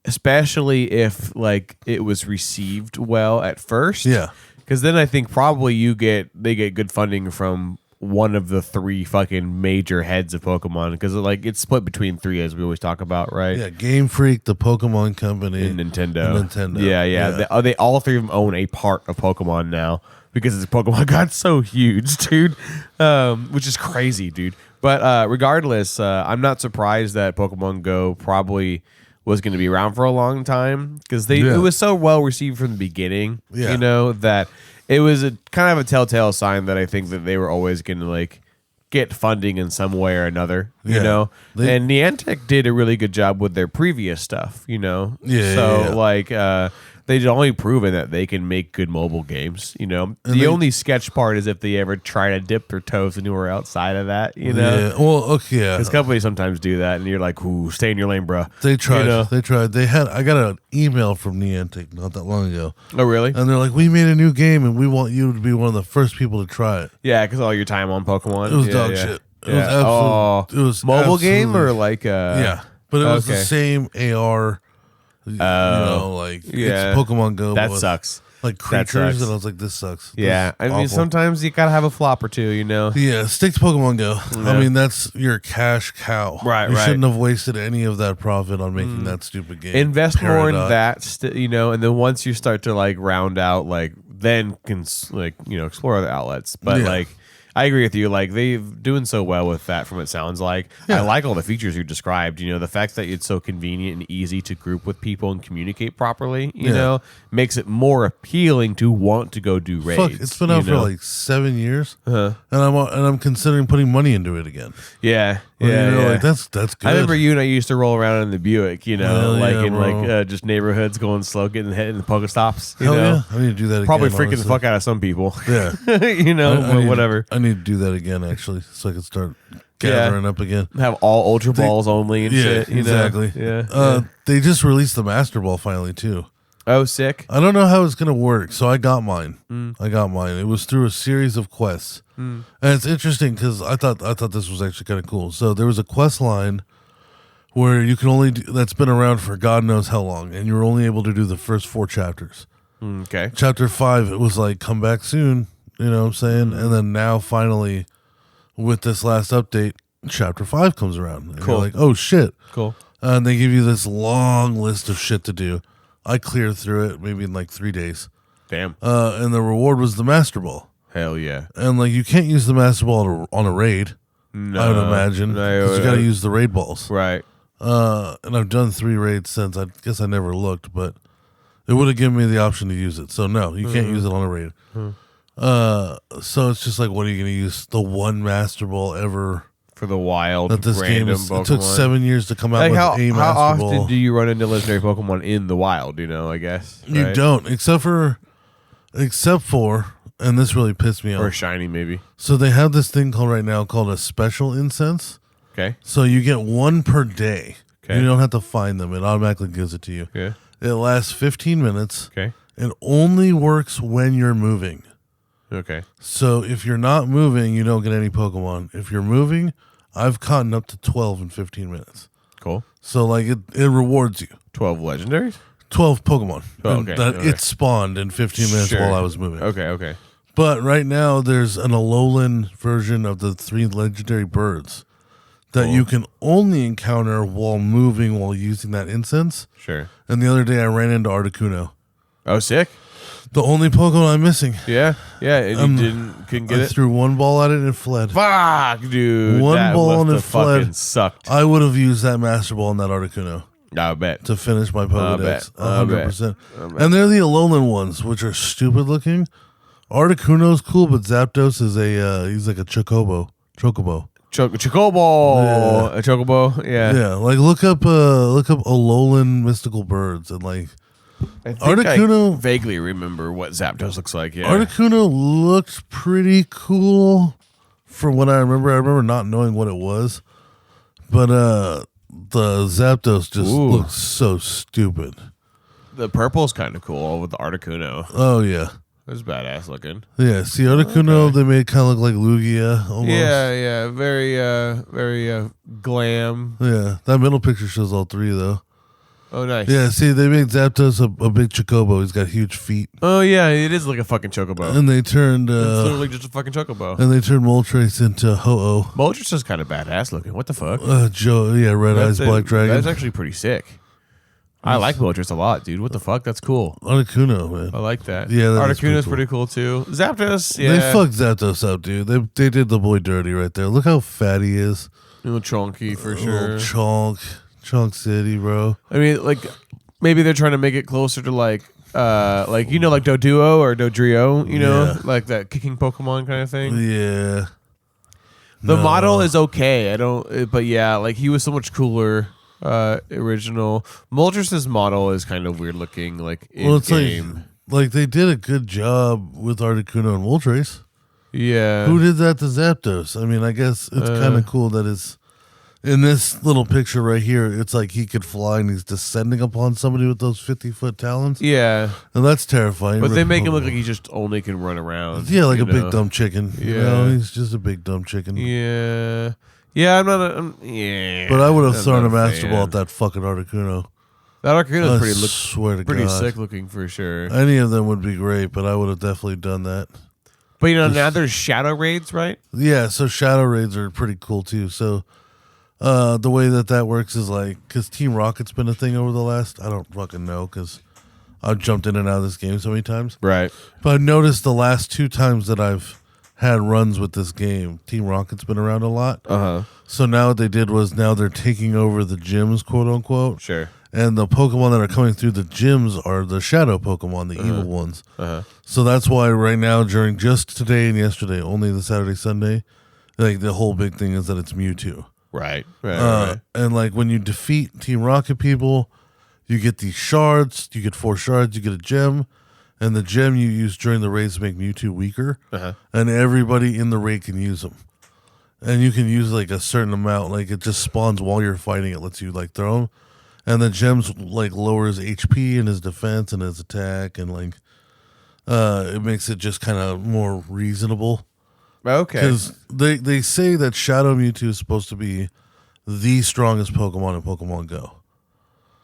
especially if like it was received well at first. Yeah. Because then I think probably they get good funding from one of the 3 fucking major heads of Pokemon, because like it's split between 3 as we always talk about, right? Yeah, Game Freak, the Pokemon Company, And Nintendo. and Nintendo. Yeah. They all 3 of them own a part of Pokemon now because this Pokemon got so huge, dude. Which is crazy, dude. But regardless, I'm not surprised that Pokemon Go probably was going to be around for a long time because Yeah. it was so well received from the beginning. Yeah. That it was a kind of a telltale sign that I think that they were always going to like get funding in some way or another, Yeah. and Niantic did a really good job with their previous stuff, Yeah, So yeah. like they've only proven that they can make good mobile games, The they- only sketch part is if they ever try to dip their toes anywhere outside of that, Yeah. Well, okay. Yeah. Because companies sometimes do that, and you're like, "Ooh, stay in your lane, bro." They tried. You know? They tried. I got an email from Niantic not that long ago, Oh, really? and they're like, "We made a new game, and we want you to be one of the first people to try it." Yeah, because all your time on Pokemon. It was yeah, dog yeah. shit. It Yeah. was absolute. Oh, It was mobile game or absolutely- like yeah, but it was the okay. same AR. Like yeah. it's Pokemon Go. that but with, sucks. Like That creatures, sucks. and I was like, "This sucks." This Yeah, is I mean awful. sometimes you gotta have a flop or two, Yeah, stick to Pokemon Go. Yeah. I mean, that's your cash cow. Right, You right. shouldn't have wasted any of that profit on making that stupid game. Invest more in Peridot. that, and then once you start to like round out, like then can explore other outlets. But Yeah. like I agree with you. Like they're doing so well with that, from what it sounds like. Yeah. I like all the features you described. The fact that it's so convenient and easy to group with people and communicate properly. Yeah. Makes it more appealing to want to go do raids. Fuck, it's been out for like 7 years, and I'm considering putting money into it again. yeah, Well, yeah, yeah. like that's good. I remember you and I used to roll around in the Buick, Hell like yeah, in bro. like just neighborhoods going slow, getting hit in the Pokestops. Hell yeah, I need to do that. Probably again, freaking the honestly. fuck out of some people. Yeah, but need- whatever. I need to do that again actually, so I can start gathering up again. Have all Ultra Balls only and Yeah, shit. exactly. Yeah. They just released the Master Ball finally too. Oh, sick. I don't know how it's gonna work, so I got mine. Mm. I got mine. It was through a series of quests, and it's interesting because I thought this was actually kind of cool. So there was a quest line where you can only that's been around for God knows how long, and you were only able to do the first 4 chapters. Okay. Chapter 5, it was like come back soon. You know what I'm saying? And then now finally, with this last update, Chapter 5 comes around. And Cool. You're like, oh shit! Cool. And they give you this long list of shit to do. I cleared through it maybe in like 3 days. Damn. And the reward was the Master Ball. Hell yeah. And like you can't use the Master Ball on a raid. No, I would imagine no, 'cause you got to use the raid balls. Right. And I've done 3 raids since. I guess I never looked, but it would have given me the option to use it. So no, you can't use it on a raid. So it's just like, what are you going to use the one Master Ball ever For the wild, that this game random is? Pokemon. It took 7 years to come out Like with how a Master often Ball. do you run into legendary Pokemon in the wild? I guess You right? don't, except for, and this really pissed me off. or shiny maybe. So they have this thing called right now called a special incense. Okay. So you get 1 per day. Okay. You don't have to find them. It automatically gives it to you. Okay. It lasts 15 minutes. Okay. It only works when you're moving. Okay. So if you're not moving, you don't get any Pokemon. If you're moving, I've caught up to 12 in 15 minutes. Cool. So like it rewards you. 12 legendaries. 12 Pokemon. Oh, And okay, that okay. it spawned in 15 minutes Sure. while I was moving. Okay. But right now, there's an Alolan version of the 3 legendary birds that you can only encounter while moving while using that incense. Sure. And the other day, I ran into Articuno. Oh, sick. The only Pokemon I'm missing. Yeah. And you couldn't get I it. threw one ball at it and it fled. Fuck, dude. One that ball and must it have fucking fled. sucked. I would have used that Master Ball on that Articuno I bet. to finish my Pokedex. I bet. 100%. And they're the Alolan ones, which are stupid looking. Articuno's cool, but Zapdos is he's like a Chocobo. Chocobo. Yeah. A Chocobo. Yeah. Yeah, like look up Alolan mystical birds and like I think Articuno- I vaguely remember what Zapdos looks like. Yeah. Articuno looked pretty cool from what I remember. I remember not knowing what it was, but the Zapdos just Ooh. looks so stupid. The purple's kind of cool with the Articuno. Oh yeah, It was badass looking. yeah. See Articuno, they made kind of look like Lugia almost. Yeah. Very glam. Yeah, that middle picture shows all 3 though. Oh, nice. Yeah, see, they made Zapdos a big Chocobo. He's got huge feet, Oh, yeah. It is like a fucking Chocobo. and they turned It's literally just a fucking Chocobo. Moltres into Ho-Oh. Moltres is kind of badass looking. What the fuck? Joe, yeah, Red Eyes Black Dragon. That's actually pretty sick. I like Moltres a lot, dude. What the fuck? That's cool. Articuno, man. I like that. Yeah, that is Articuno's pretty pretty cool too. Zapdos, yeah. They fucked Zapdos up, dude. They did the boy dirty right there. Look how fat he is. A little chunky for Little sure. Chunk City, bro. I mean, like maybe they're trying to make it closer to like Doduo or Dodrio, Yeah. like that kicking Pokemon kind of thing. Yeah. The No. model is okay. But yeah, like he was so much cooler. Original Moltres' model is kind of weird looking, like in Well, it's game. like they did a good job with Articuno and Moltres. Yeah. Who did that to Zapdos? I mean, I guess it's kind of cool that it's in this little picture right here. It's like he could fly and he's descending upon somebody with those 50-foot talons, Yeah. and that's terrifying. But they make him look like he just only can run around. yeah, like you a big know? dumb chicken. You Yeah. know, he's just a big dumb chicken. Yeah. Yeah, I'm not a. Yeah. But I would have I'm thrown not a Master fan. Ball at that fucking Articuno. That Articuno's I pretty swear to pretty God. sick looking for sure. Any of them would be great, but I would have definitely done that. But now there's shadow raids, right? Yeah, so Shadow Raids are pretty cool too. So the way that works is like, because Team Rocket's been a thing over the last, I don't fucking know, because I've jumped in and out of this game so many times. Right. But I've noticed the last 2 times that I've had runs with this game, Team Rocket's been around a lot. Uh-huh. So now what they did was now they're taking over the gyms, quote unquote. Sure. And the Pokemon that are coming through the gyms are the shadow Pokemon, the evil ones. Uh-huh. So that's why right now, during just today and yesterday, only the Saturday, Sunday, like the whole big thing is that it's Mewtwo. Right. Right. And like when you defeat Team Rocket people, you get these shards. You get 4 shards. You get a gem, and the gem you use during the raids to make Mewtwo weaker. Uh-huh. And everybody in the raid can use them. And you can use like a certain amount. Like it just spawns while you're fighting. It lets you like throw them. And the gems like lowers HP and his defense and his attack, and like it makes it just kind of more reasonable. Okay. Because they say that Shadow Mewtwo is supposed to be the strongest Pokemon in Pokemon Go.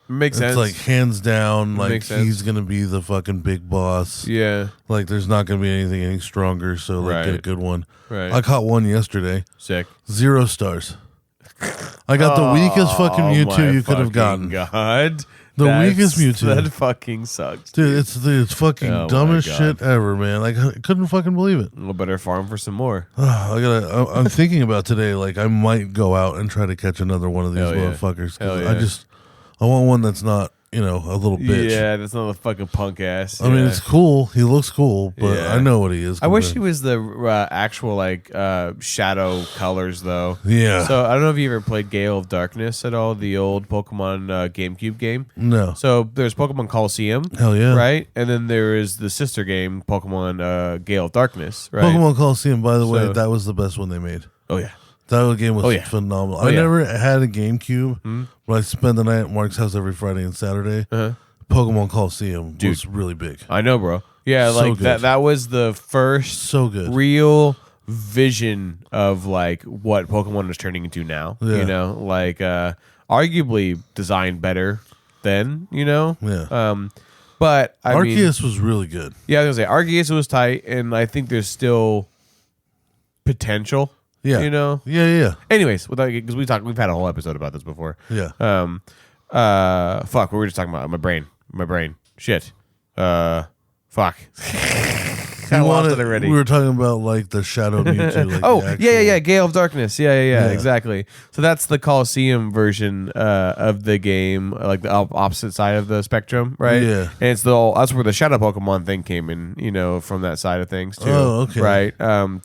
Makes sense. It's like hands down, like Makes sense. he's gonna be the fucking big boss. Yeah. Like there's not gonna be anything any stronger, so like get a Right. good one. Right. I caught one yesterday. Sick. 0 stars. I got the weakest fucking Oh Mewtwo my you could have fucking gotten. God. The weakest Mewtwo. That fucking sucks. Dude, it's fucking Oh my dumbest God. shit ever, man. Like I couldn't fucking believe it. We'll better farm for some more. I'm thinking about today, like I might go out and try to catch another one of these Hell yeah. motherfuckers. 'Cause Hell yeah. I want one that's not, a little bitch. Yeah, that's not a fucking punk ass. I mean, Yeah. it's cool. He looks cool, but Yeah. I know what he is. I wish he compared- was the actual shadow colors though. Yeah. So I don't know if you ever played Gale of Darkness at all, the old Pokemon GameCube game. No. So there's Pokemon Coliseum. Hell yeah. Right, and then there is the sister game Pokemon Gale of Darkness. Right. Pokemon Coliseum, by the way, So- that was the best one they made. Oh yeah. That game was Oh, yeah. phenomenal. Oh, I yeah. never had a GameCube, but I spent the night at Mark's house every Friday and Saturday. Uh-huh. Pokemon Coliseum Dude. was really big. I know, bro. Yeah, So like good. that was the first So good. real vision of like what Pokemon is turning into now. Yeah. Like arguably designed better then, you know? Yeah. But I mean, Arceus was really good. yeah, I was gonna say Arceus was tight, and I think there's still potential. Yeah. You know? Yeah. Anyways, because we've had a whole episode about this before. Yeah. Fuck, we were just talking about my brain. Shit. Fuck. I lost it already. We were talking about like the Shadow Mewtwo. Like Oh, the actual- yeah. Gale of Darkness. Yeah, Yeah. exactly. So that's the Coliseum version of the game, like the opposite side of the spectrum, right? Yeah. And it's that's where the Shadow Pokemon thing came in, you know, from that side of things too. Oh, okay. Right.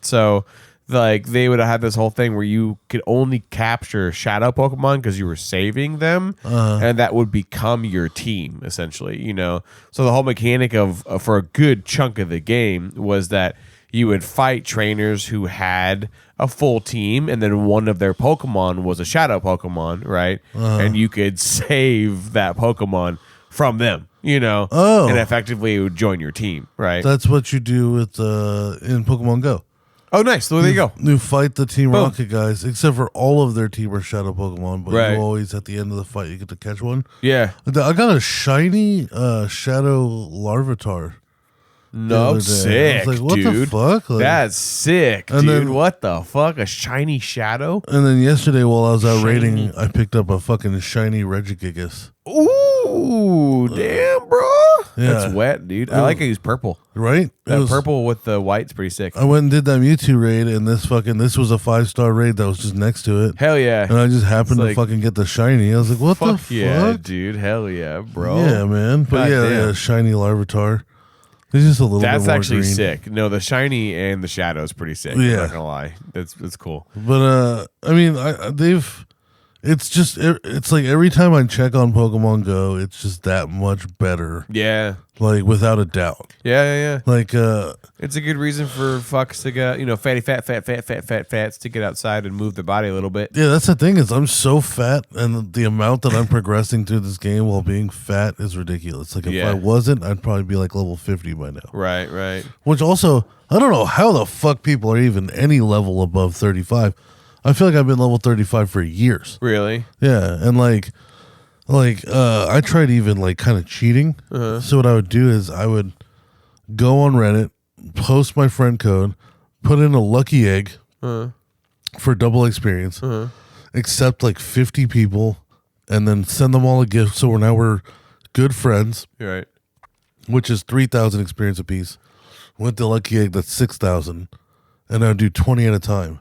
So like they would have had this whole thing where you could only capture Shadow Pokemon because you were saving them, and that would become your team essentially. You know, so the whole mechanic of for a good chunk of the game was that you would fight trainers who had a full team, and then one of their Pokemon was a Shadow Pokemon, right? And you could save that Pokemon from them. You know, and effectively it would join your team, right? That's what you do with in Pokemon Go. Oh, nice. So there you go. You fight the Team Boom. Rocket guys, except for all of their team are Shadow Pokemon, but Right. you always at the end of the fight you get to catch one. Yeah. I got a shiny Shadow Larvitar. No, other day. sick, I was like, what the dude. fuck? Like- That's sick, And dude. then- What the fuck? A shiny Shadow? And then yesterday while I was out raiding, I picked up a fucking shiny Regigigas. Ooh, damn, bro. Yeah. That's wet, dude. I like how he's purple. Right? It That was- purple with the white's pretty sick. I went and did that Mewtwo raid, and this was a 5-star raid that was just next to it. Hell yeah. And I just happened It's to like- fucking get the shiny. I was like, what the Fuck yeah, fuck? dude. Hell yeah, bro. Yeah, man. But God yeah, damn. shiny Larvitar. It's just a little That's bit more actually green. sick. No, the shiny and the shadow is pretty sick. I'm Yeah. not gonna lie. That's cool. But I mean, it's like every time I check on Pokemon Go, it's just that much better. Yeah. Like without a doubt. Yeah. Like It's a good reason for fucks to get, fatty fats to get outside and move their body a little bit. yeah, that's the thing is I'm so fat, and the amount that I'm progressing through this game while being fat is ridiculous. Like if Yeah. I wasn't, I'd probably be like level 50 by now. Right. Which also, I don't know how the fuck people are even any level above 35. I feel like I've been level 35 for years. Really? Yeah, and like I tried even like kind of cheating. So what I would do is I would go on Reddit, post my friend code, put in a lucky egg for double experience, accept like 50 people, and then send them all a gift. So we're good friends, You're right. which is 3,000 experience apiece. With the lucky egg, that's 6,000, and I would do 20 at a time.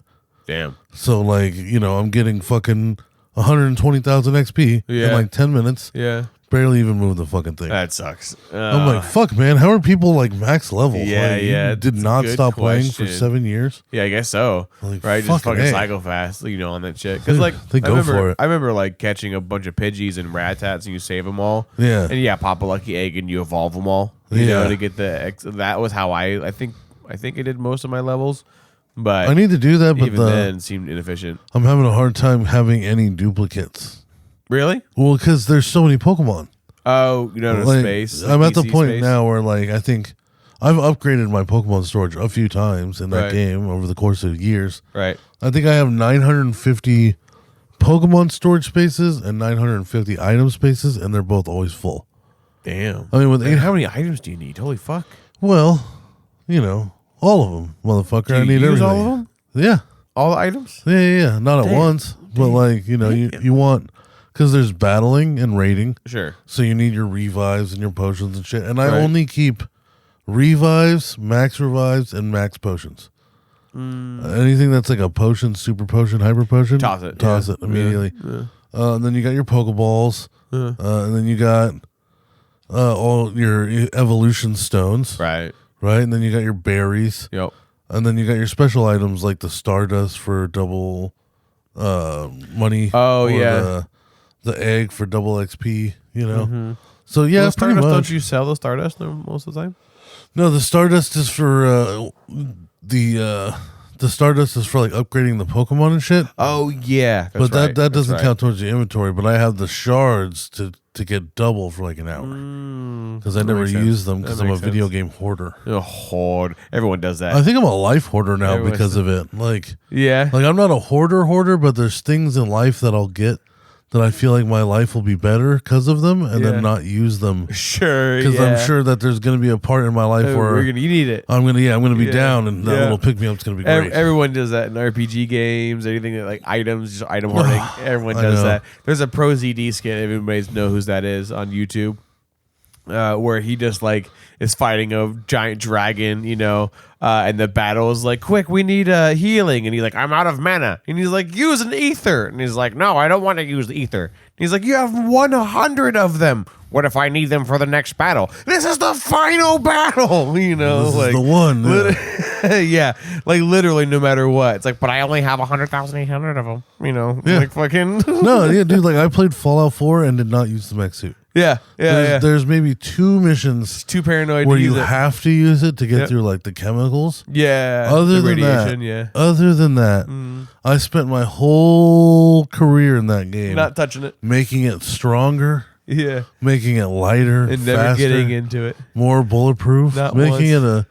Damn. So like I'm getting fucking 120,000 XP in Yeah. like 10 minutes. Yeah. Barely even move the fucking thing. That sucks. I'm like, fuck, man. How are people like max level? Yeah, Like, you yeah, did it's a not good stop playing for question. 7 years. Yeah, I guess so. Like, right, just fucking fucking A. cycle fast, on that shit. Because like, They go for it. I remember like catching a bunch of Pidgeys and Rattats, and you save them all. Yeah. and pop a lucky egg, and you evolve them all. You know, Yeah. to get the X. That was how I think I did most of my levels, but I need to do that, but even then it seemed inefficient. I'm having a hard time having any duplicates. Really? Well, because there's so many Pokemon. Oh, no Like, space. I'm at the PC point space? now where like I think I've upgraded my Pokemon storage a few times in that Right. game over the course of years. Right. I think I have 950 Pokemon storage spaces and 950 item spaces, and they're both always full. Damn. I mean, with Man, eight, how many items do you need? Holy fuck! well, all of them, motherfucker. Do I you need use everything. all of them? Yeah, All the items? yeah. Not at Damn. once, but like you want because there's battling and raiding, Sure. so you need your revives and your potions and shit. And I Right. only keep revives, max revives, and max potions. Anything that's like a potion, super potion, hyper potion, Toss it, toss yeah. it immediately. Yeah. And then you got your Pokeballs, and then you got all your evolution stones, Right. right? And then you got your berries, Yep. and then you got your special items like the Stardust for double money. Oh, or yeah. the egg for double XP. So yeah, Well, pretty Stardust, much. don't you sell the Stardust most of the time? No, the Stardust is for the Stardust is for like upgrading the Pokemon and shit. Oh yeah, But that doesn't count towards the inventory. But I have the shards to get double for like an hour because I that never makes sense. use them That because I'm a makes video sense. game hoarder. A hoard. Everyone does that. I think I'm a life hoarder now Everyone because says- of it. Like yeah. I'm not a hoarder, but there's things in life that I'll get that I feel like my life will be better because of them, and Yeah. then not use them Sure. because yeah. I'm sure that there's going to be a part in my life where you need it. I'm gonna be Yeah. down, and that Yeah. little pick me up's gonna be great. Everyone does that in RPG games, anything that, like items, just item hoarding. Everyone I does know. that. There's a Pro ZD skin. Everybody knows who that is on YouTube. Where he just like is fighting a giant dragon, and the battle is like, quick, we need healing, and he's like, I'm out of mana, and he's like, use an ether, and he's like, no, I don't want to use the ether. And he's like, you have 100 of them. What if I need them for the next battle? This is the final battle, This like is the one. yeah, like literally no matter what. It's like, but I only have 100,800 of them, Yeah. like fucking No, yeah, dude. Like I played Fallout 4 and did not use the mech suit. yeah. There's maybe 2 missions Too paranoid where to you use it. have to use it to get Yep. through like the chemicals. Yeah. Other the than radiation, that, yeah. other than that, I spent my whole career in that game Not touching it. making it stronger, Yeah. making it lighter, And never faster, getting into it. more bulletproof, Not making once.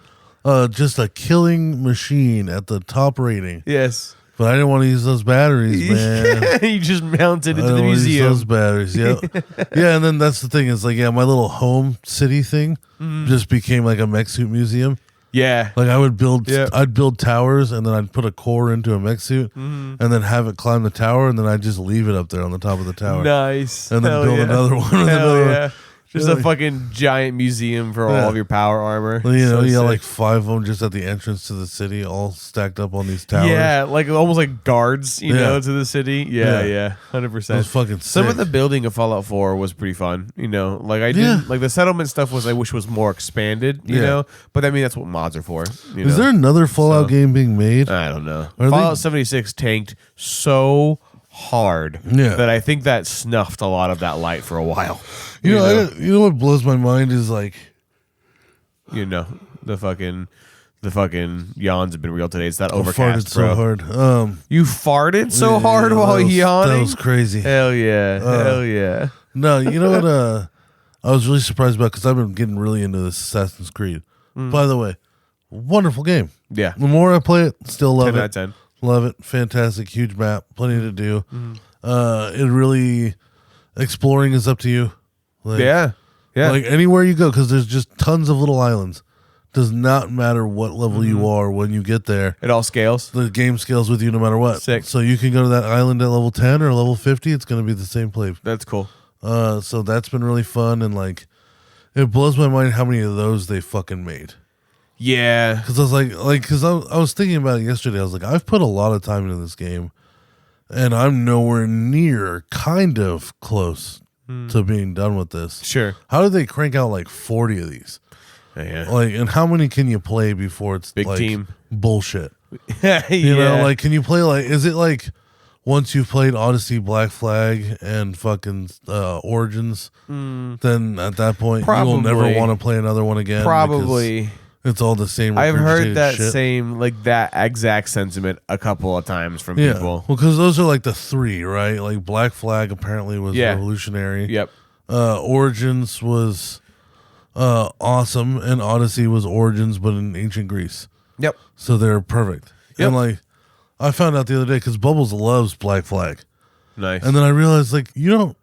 it just a killing machine at the top rating. Yes. But I didn't want to use those batteries, man. You just mounted I into don't the wanna use museum. those batteries. Yeah, yeah. And then that's the thing is like, yeah, my little home city thing just became like a mech suit museum. Yeah. Like I would build, Yeah. I'd build towers, and then I'd put a core into a mech suit, and then have it climb the tower, and then I'd just leave it up there on the top of the tower, Nice. and then Hell build yeah. another one. And Hell another yeah. one. Just Yeah. a fucking giant museum for Yeah. all of your power armor. You know, So you got sick. like 5 of them just at the entrance to the city, all stacked up on these towers. Yeah, like almost like guards, Yeah. to the city. Yeah, Yeah. 100%. That was fucking Some sick. of the building of Fallout 4 was pretty fun, like I Yeah. didn't like the settlement stuff was I wish was more expanded, you Yeah. know. But I mean that's what mods are for. Is there another Fallout game being made? I don't know. Are Fallout they- 76 tanked so hard Yeah. that I think that snuffed a lot of that light for a while. You know what blows my mind is like, The fucking yawns have been real today. It's that I overcast, farted bro. so hard. You farted so Yeah, hard while that was- yawning. That was crazy. Hell yeah! Hell yeah! No, you know what? I was really surprised about because I've been getting really into this Assassin's Creed. By the way, wonderful game. Yeah. The more I play it, still love 10 it. out of 10. Love it. Fantastic, huge map, plenty to do. It really exploring is up to you. Like, Yeah. Yeah. like anywhere you go, because there's just tons of little islands. Does not matter what level you are when you get there. It all scales. The game scales with you no matter what. Sick. So you can go to that island at level 10 or level 50. It's going to be the same play. That's cool. So that's been really fun, and like it blows my mind how many of those they fucking made. Yeah. Because I was because I was thinking about it yesterday. I was like, I've put a lot of time into this game, and I'm nowhere near kind of close to being done with this. Sure. How did they crank out like 40 of these? Yeah. Like, and how many can you play before it's Big like team. bullshit? Yeah. You know, like, can you play like? Is it like once you've played Odyssey, Black Flag, and fucking Origins, then at that point you will never Probably. want to play another one again? Probably. because it's all the same. I've heard regurgitated that shit. same, like that exact sentiment a couple of times from Yeah, people. well, because those are like the 3, right? Like Black Flag apparently was Yeah. revolutionary. Yep. Origins was awesome, and Odyssey was Origins, but in ancient Greece. Yep. So they're perfect. Yep. And like, I found out the other day because Bubbles loves Black Flag. Nice. And then I realized, like, you're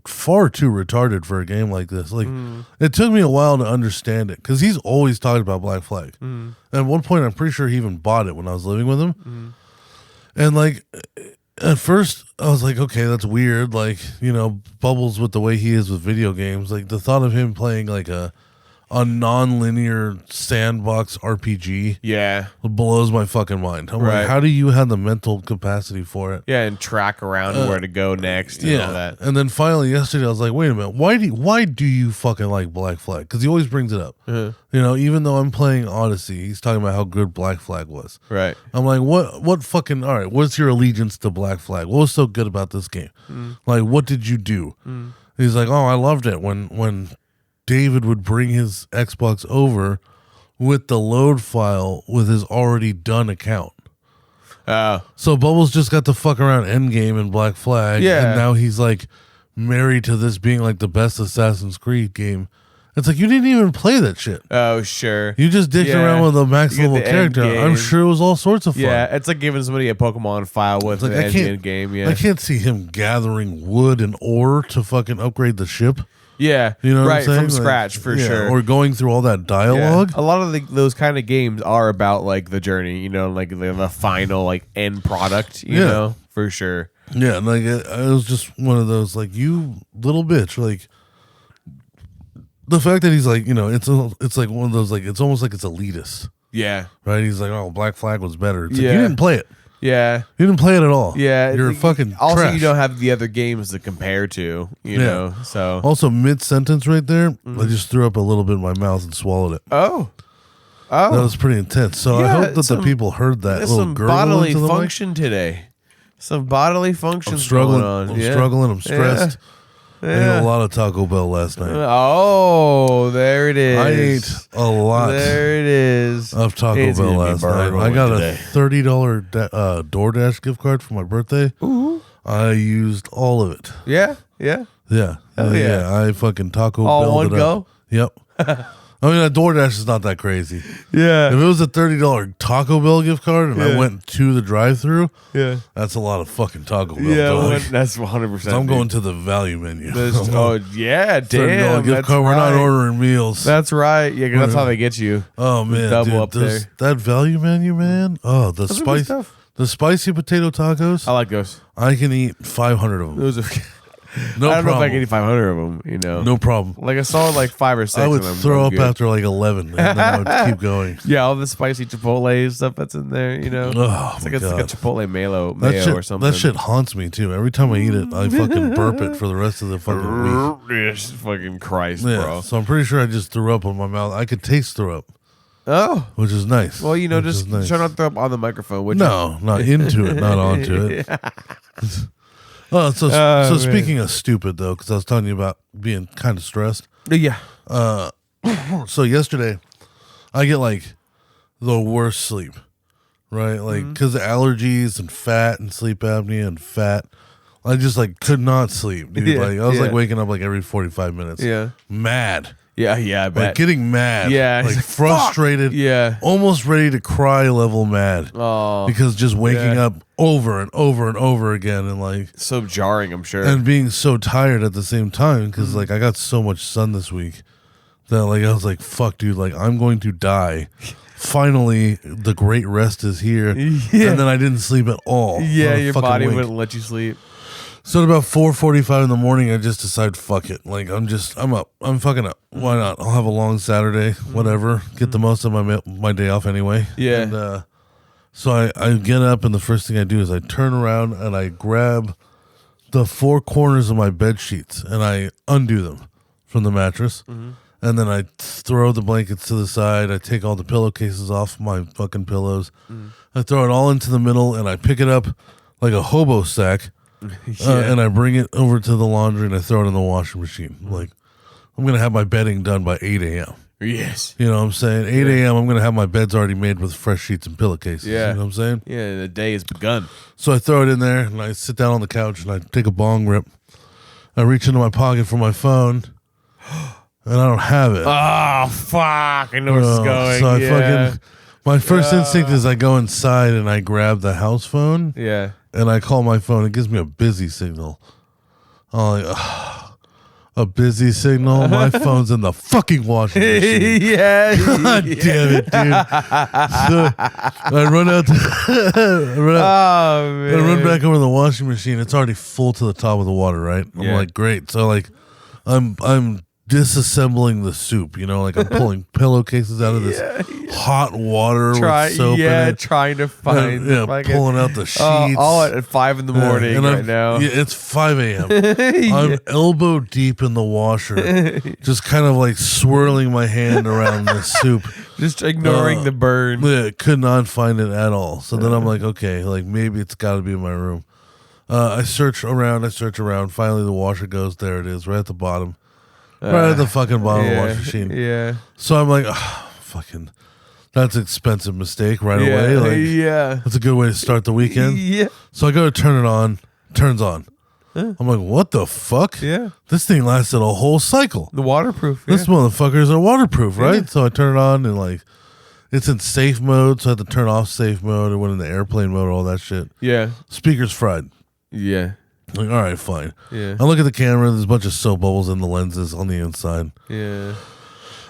far too retarded for a game like this. Like, it took me a while to understand it because he's always talked about Black Flag. At one point, I'm pretty sure he even bought it when I was living with him. And, like, at first, I was like, okay, that's weird. Like, Bubbles with the way he is with video games. Like, the thought of him playing, like, a non-linear sandbox RPG yeah. blows my fucking mind. I'm Right. like, how do you have the mental capacity for it? Yeah. And track around where to go next and all that. And then finally yesterday I was like, wait a minute, why do you fucking like Black Flag? Because he always brings it up. Even though I'm playing Odyssey, he's talking about how good Black Flag was. Right. I'm like, what fucking, all right, what's your allegiance to Black Flag? What was so good about this game? Like, what did you do? He's like, oh, I loved it when David would bring his Xbox over with the load file with his already done account. So Bubbles just got to fuck around Endgame and Black Flag. Yeah. And now he's like married to this being like the best Assassin's Creed game. It's like you didn't even play that shit. Oh, sure. You just dicked Yeah. around with a max You get level the end character. I'm game. sure it was all sorts of fun. Yeah, it's like giving somebody a Pokemon file with It's like, the I can't- end game. Yeah, I can't see him gathering wood and ore to fucking upgrade the ship. yeah, You know what right I'm saying? from Like, scratch for yeah, sure. Or going through all that Yeah. dialogue. A lot of those kind of games are about like the journey, you know, like the final like end product, you Yeah. know, for sure. Yeah, and like it was just one of those like you little bitch. Like the fact that he's like, you know, it's like one of those like it's almost like it's elitist, Yeah, right? He's like, oh, Black Flag was better. It's like Yeah. you didn't play it. yeah, You didn't play it at all. yeah. you're It's- fucking Also, trash. you don't have the other games to compare to, you Yeah. know. So, Also, mid sentence right there, Mm-hmm. I just threw up a little bit in my mouth and swallowed it. oh, That was pretty intense. So I Yeah, hope that the some- people heard that there's little some gurgle bodily into the mic. function today. Some bodily functions I'm struggling. going on. I'm Yeah. struggling. I'm stressed. I ate Yeah. a lot of Taco Bell last night. Oh, there it is. I ate a lot There it is. of Taco It's Bell gonna be last bird night. I rolling got today. a $30 DoorDash gift card for my birthday. Ooh. I used all of it. Yeah, yeah. Yeah. Hell yeah. I fucking Taco All Bell one it go? up. Yep. I mean, a DoorDash is not that crazy. Yeah. If it was a $30 Taco Bell gift card and I Yeah. went to the drive-through, Yeah. that's a lot of fucking Taco Bell. Yeah, dog. that's 100%. I'm going to the value menu. Oh, yeah, $30 damn. gift That's card. We're not right. ordering meals. That's right. Yeah, 'cause that's how they get you. Oh man, double dude, up there. that value menu, man. Oh, the are good spice, stuff. the spicy potato tacos. I like those. I can eat 500 of them. Those are. No I don't know if I problem. can eat 500 of them. You know, No problem. like I saw like 5 or 6. I would of them. throw I'm up good. after like 11, and then I would keep going. Yeah, all the spicy Chipotle stuff that's in there. You know, Oh, it's my like, it's like a God. Chipotle mayo That shit, or something. that shit haunts me too. Every time I eat it, I fucking burp it for the rest of the fucking week. Yes, fucking Christ, Yeah, bro. so I'm pretty sure I just threw up on my mouth. I could taste throw up, Oh, which is nice. well, you know, Which just is nice. try not to throw up on the microphone. Would you? No, not into it, not onto it. Oh, so Oh, man. speaking of stupid though, because I was telling you about being kind of stressed. Yeah. So yesterday, I get like the worst sleep, right? Like Mm-hmm. because of allergies and fat and sleep apnea and fat. I just like could not sleep, dude. Yeah, Like I was like yeah. waking up like every 45 minutes. Yeah. Mad. Yeah. Yeah. I bet. Like getting mad. Yeah, Like he's like, frustrated. "Fuck." Yeah. Almost ready to cry level mad. Oh, Because just waking yeah. up over and over and over again and like so jarring. I'm sure. and being so tired at the same time because Mm-hmm. like I got so much sun this week that like I was like fuck dude, like I'm going to die. Finally the great rest is here. Yeah. And then I didn't sleep at all. yeah, Not a your fucking body wink. wouldn't let you sleep. So at about 4:45 in the morning I just decided fuck it, like I'm up, I'm fucking up, why not, I'll have a long Saturday, whatever, get the most of my day off anyway. Yeah. And so I get up and the first thing I do is I turn around and I grab the four corners of my bed sheets and I undo them from the mattress. And then I throw the blankets to the side. I take all the pillowcases off my fucking pillows. I throw it all into the middle and I pick it up like a hobo sack. And I bring it over to the laundry and I throw it in the washing machine. Like, I'm going to have my bedding done by 8 a.m. Yes. You know what I'm saying? 8 a.m. I'm going to have my beds already made with fresh sheets and pillowcases. Yeah. You know what I'm saying? Yeah, the day has begun. So I throw it in there and I sit down on the couch and I take a bong rip. I reach into my pocket for my phone and I don't have it. Oh fuck! I know where this is going. So I yeah. my first instinct is I go inside and I grab the house phone yeah. and I call my phone. It gives me a busy signal. I'm like, a busy signal? My phone's in the fucking washing machine. yeah. God damn it, dude. So I run out. I Oh man. run back over to the washing machine. It's already full to the top of the water, right? I'm Yeah. like, great. So like, I'm disassembling the soup. You know, like I'm pulling pillowcases out of this hot water with soap in it. trying to find. Yeah, fucking- pulling out the sheets. all at 5 in the morning And right I'm- now. Yeah, it's 5 a.m. I'm elbow deep in the washer, just kind of like swirling my hand around the soup. Just ignoring the burn. Yeah, could not find it at all. So then I'm like, okay, like maybe it's got to be in my room. I search around. Finally, the washer goes. There it is, right at the bottom. Right at the fucking bottom of the washing machine. Yeah. So I'm like, fucking, that's an expensive mistake right Yeah. away. Like, yeah. that's a good way to start the weekend. Yeah. So I go to turn it on, turns on. I'm like, what the fuck? Yeah. This thing lasted a whole cycle. The waterproof. This motherfuckers are waterproof, right? So I turn it on and like it's in safe mode, so I had to turn off safe mode. It went into airplane mode, all that shit. Yeah. Speaker's fried. Yeah. Like, all right, fine. Yeah. I look at the camera, there's a bunch of soap bubbles in the lenses on the inside. Yeah.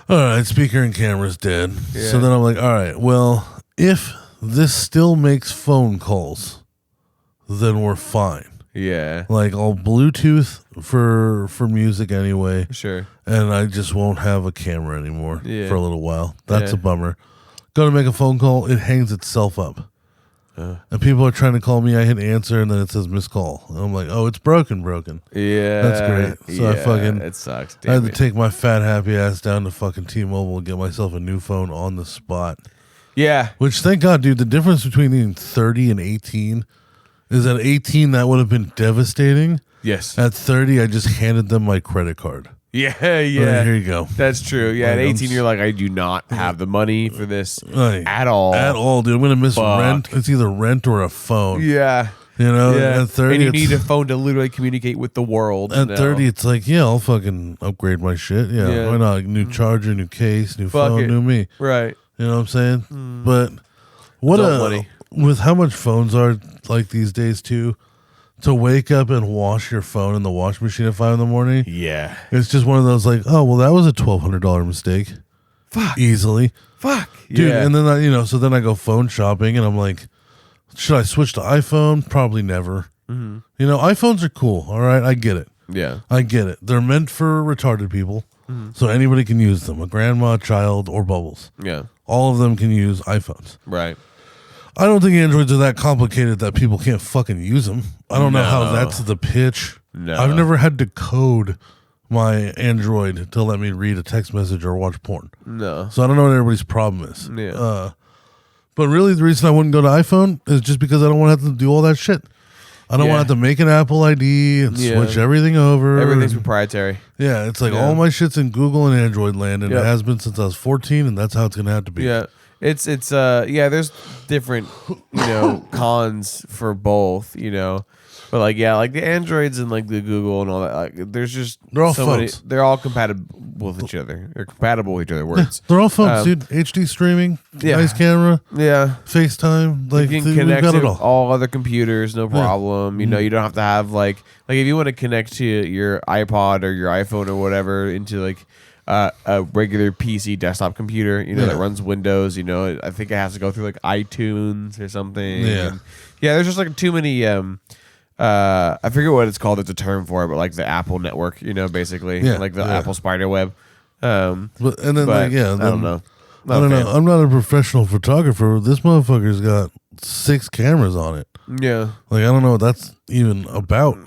All right, speaker and camera's dead. Yeah. So then I'm like, all right, well, if this still makes phone calls, then we're fine. Yeah. Like I'll Bluetooth for music anyway, Sure. and I just won't have a camera anymore Yeah. for a little while. That's Yeah. a bummer. Go to make a phone call, it hangs itself up. And people are trying to call me, I hit answer, and then it says missed call. And I'm like, oh, it's broken. Yeah. That's great. So I fucking- It sucks. I had Damn to it. take my fat happy ass down to fucking T-Mobile and get myself a new phone on the spot. Yeah. Which, thank God, dude, the difference between being 30 and 18 is at 18, that would have been devastating. Yes. At 30, I just handed them my credit card. Yeah. Like, Yeah. here you go. That's true. Yeah. At Like, I'm 18, you're like, I do not have the money for this Like, at all. At all, dude. I'm going to miss Fuck. rent. It's either rent or a phone. Yeah. You know, Yeah. at 30, and you it's- need a phone to literally communicate with the world. At now. 30, it's like, yeah, I'll fucking upgrade my shit. Yeah, Yeah. why not? Like, new charger, new case, new Fuck phone, it. new me. Right. You know what I'm saying? But what Adult money. with how much phones are like these days too, to wake up and wash your phone in the wash machine at 5 in the morning, Yeah. it's just one of those like, oh well, that was a $1,200 mistake. Fuck. Easily, Fuck. dude. Yeah. And then so then I go phone shopping, and I'm like, should I switch to iPhone? Probably never. Mm-hmm. You know, iPhones are cool. All right, I get it. Yeah. I get it. They're meant for retarded people, Mm-hmm. so anybody can use them. A grandma, a child, or Bubbles. Yeah. All of them can use iPhones. Right. I don't think Androids are that complicated that people can't fucking use them. I don't know how No. that's the pitch. No. I've never had to code my Android to let me read a text message or watch porn. No. So I don't know what everybody's problem is. Yeah. But really, the reason I wouldn't go to iPhone is just because I don't want to have to do all that shit. I don't Yeah. want to have to make an Apple ID and Yeah. switch everything over. Everything's proprietary. Yeah, it's like Yeah. all my shit's in Google and Android land, and Yep. it has been since I was 14, and that's how it's gonna have to be. Yeah. It's yeah, there's different, cons for both, But like like the Androids and like the Google and all that, like there's just They're all many, phones. they're all compatible with each other. They're compatible with each other words. They're all phones, Um, dude. HD streaming, yeah. nice camera, Yeah. FaceTime. Like You can we've connect got to it all. all other computers, no problem. Mm-hmm. You don't have to have like if you want to connect to your iPod or your iPhone or whatever into like a regular PC desktop computer, that runs Windows. I think it has to go through like iTunes or something. Yeah. And, there's just like too many. I forget what it's called. It's a term for it, but like the Apple network, basically, Yeah, like the yeah. Apple spider web. But and then But like yeah, I then, don't know. I don't know. I'm not a professional photographer. This motherfucker's got 6 cameras on it. Yeah, Like I don't know what that's even about.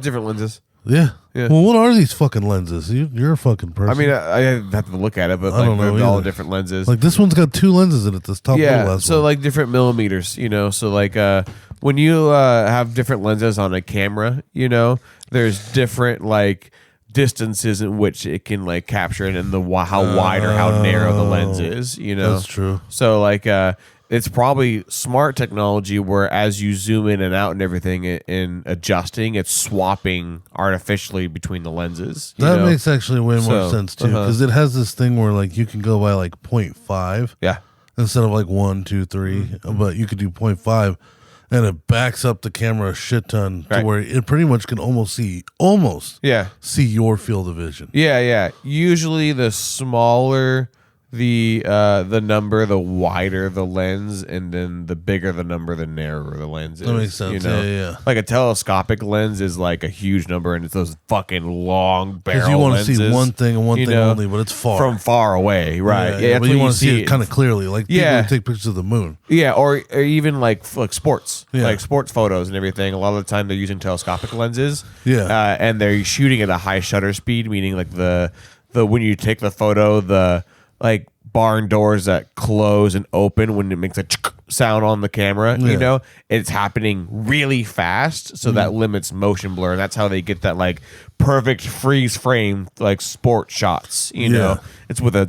different lenses. Yeah. Yeah. Well, what are these fucking lenses? You're a fucking person. I mean, I have to look at it, but I don't know they're all either. different lenses. like this one's got 2 lenses in it. This top yeah, last so one. like different millimeters, So like when you have different lenses on a camera, there's different like distances in which it can like capture it, and how wide or how narrow the lens is. That's true. So like it's probably smart technology where as you zoom in and out and everything in adjusting, it's swapping artificially between the lenses. That makes actually way more So, sense too, because it has this thing where like you can go by like 0.5 yeah. instead of like 1, 2, 3, Mm-hmm. but you could do 0.5, and it backs up the camera a shit ton Right. to where it pretty much can almost see Yeah. your field of vision. Yeah. Usually the smaller the number, the wider the lens, and then the bigger the number, the narrower the lens is. That makes sense. Yeah. Like a telescopic lens is like a huge number, and it's those fucking long barrel Because you want to lenses. see one thing and one you thing know, only, but it's far from far away, right? Yeah, that's but when you want to see it it kind of clearly, like Yeah. people who take pictures of the moon. Yeah, or even like sports, Yeah. like sports photos and everything. A lot of the time they're using telescopic lenses. Yeah. and they're shooting at a high shutter speed, meaning like the when you take the photo, the like barn doors that close and open when it makes a sound on the camera. Yeah. You know, it's happening really fast, so that limits motion blur, and that's how they get that like perfect freeze frame like sport shots. You know, Yeah. it's with a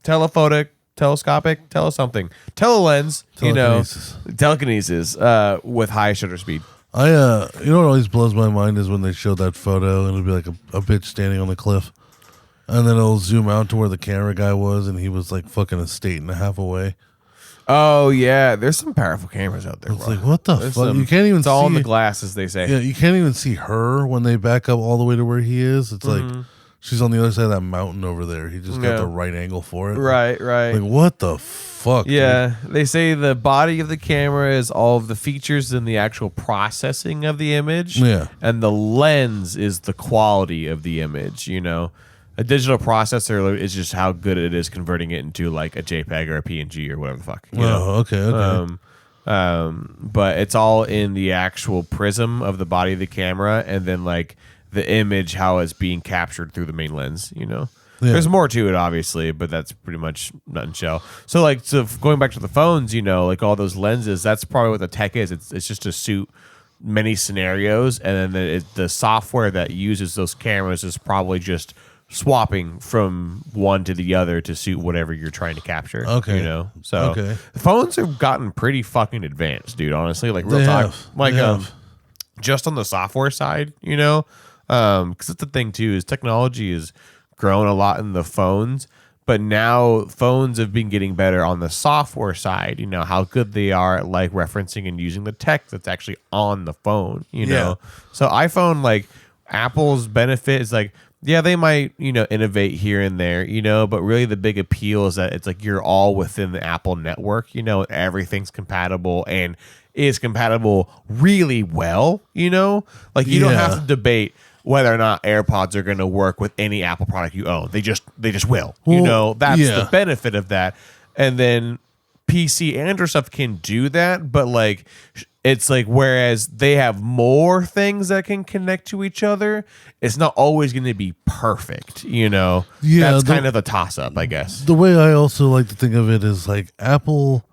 telephotic. Telescopic, telelens, Telekinesis. telekinesis with high shutter speed. You know what always blows my mind is when they show that photo and it'll be like a bitch standing on the cliff, and then it'll zoom out to where the camera guy was, and he was like fucking a state and a half away. Oh yeah, there's some powerful cameras out there. It's bro. like, what the There's fuck? some- You can't even It's see. all in the glass, as they say. Yeah, you can't even see her when they back up all the way to where he is. It's Mm-hmm. like she's on the other side of that mountain over there. He just got Yeah. the right angle for it. Right, right. Like, what the fuck? dude? Yeah, they say the body of the camera is all of the features and the actual processing of the image. Yeah. And the lens is the quality of the image, you know. A digital processor is just how good it is converting it into like a JPEG or a PNG or whatever the fuck. You know? Oh, okay. But it's all in the actual prism of the body of the camera, and then like the image, how it's being captured through the main lens, you know. Yeah. There's more to it, obviously, but that's pretty much nutshell. So, like, going back to the phones, you know, like all those lenses, that's probably what the tech is. It's just to suit many scenarios, and then the software that uses those cameras is probably just swapping from one to the other to suit whatever you're trying to capture. Okay. You know, so Okay. the phones have gotten pretty fucking advanced, dude. Honestly, like real They talk, have. like They have. just on the software side, you know, because that's the thing too is technology has grown a lot in the phones, but now phones have been getting better on the software side. You know how good they are at like referencing and using the tech that's actually on the phone. You know, so iPhone, like Apple's benefit is like. Yeah, they might, you know, innovate here and there, you know, but really the big appeal is that it's like you're all within the Apple network, you know, everything's compatible and is compatible really well, you know? Like you don't have Yeah. to debate whether or not AirPods are going to work with any Apple product you own. They just will. You Well, know, that's yeah. the benefit of that. And then PC Android stuff can do that, but like it's like whereas they have more things that can connect to each other, it's not always going to be perfect, you know. Yeah, That's the- kind of the toss up, I guess. The way I also like to think of it is like Apple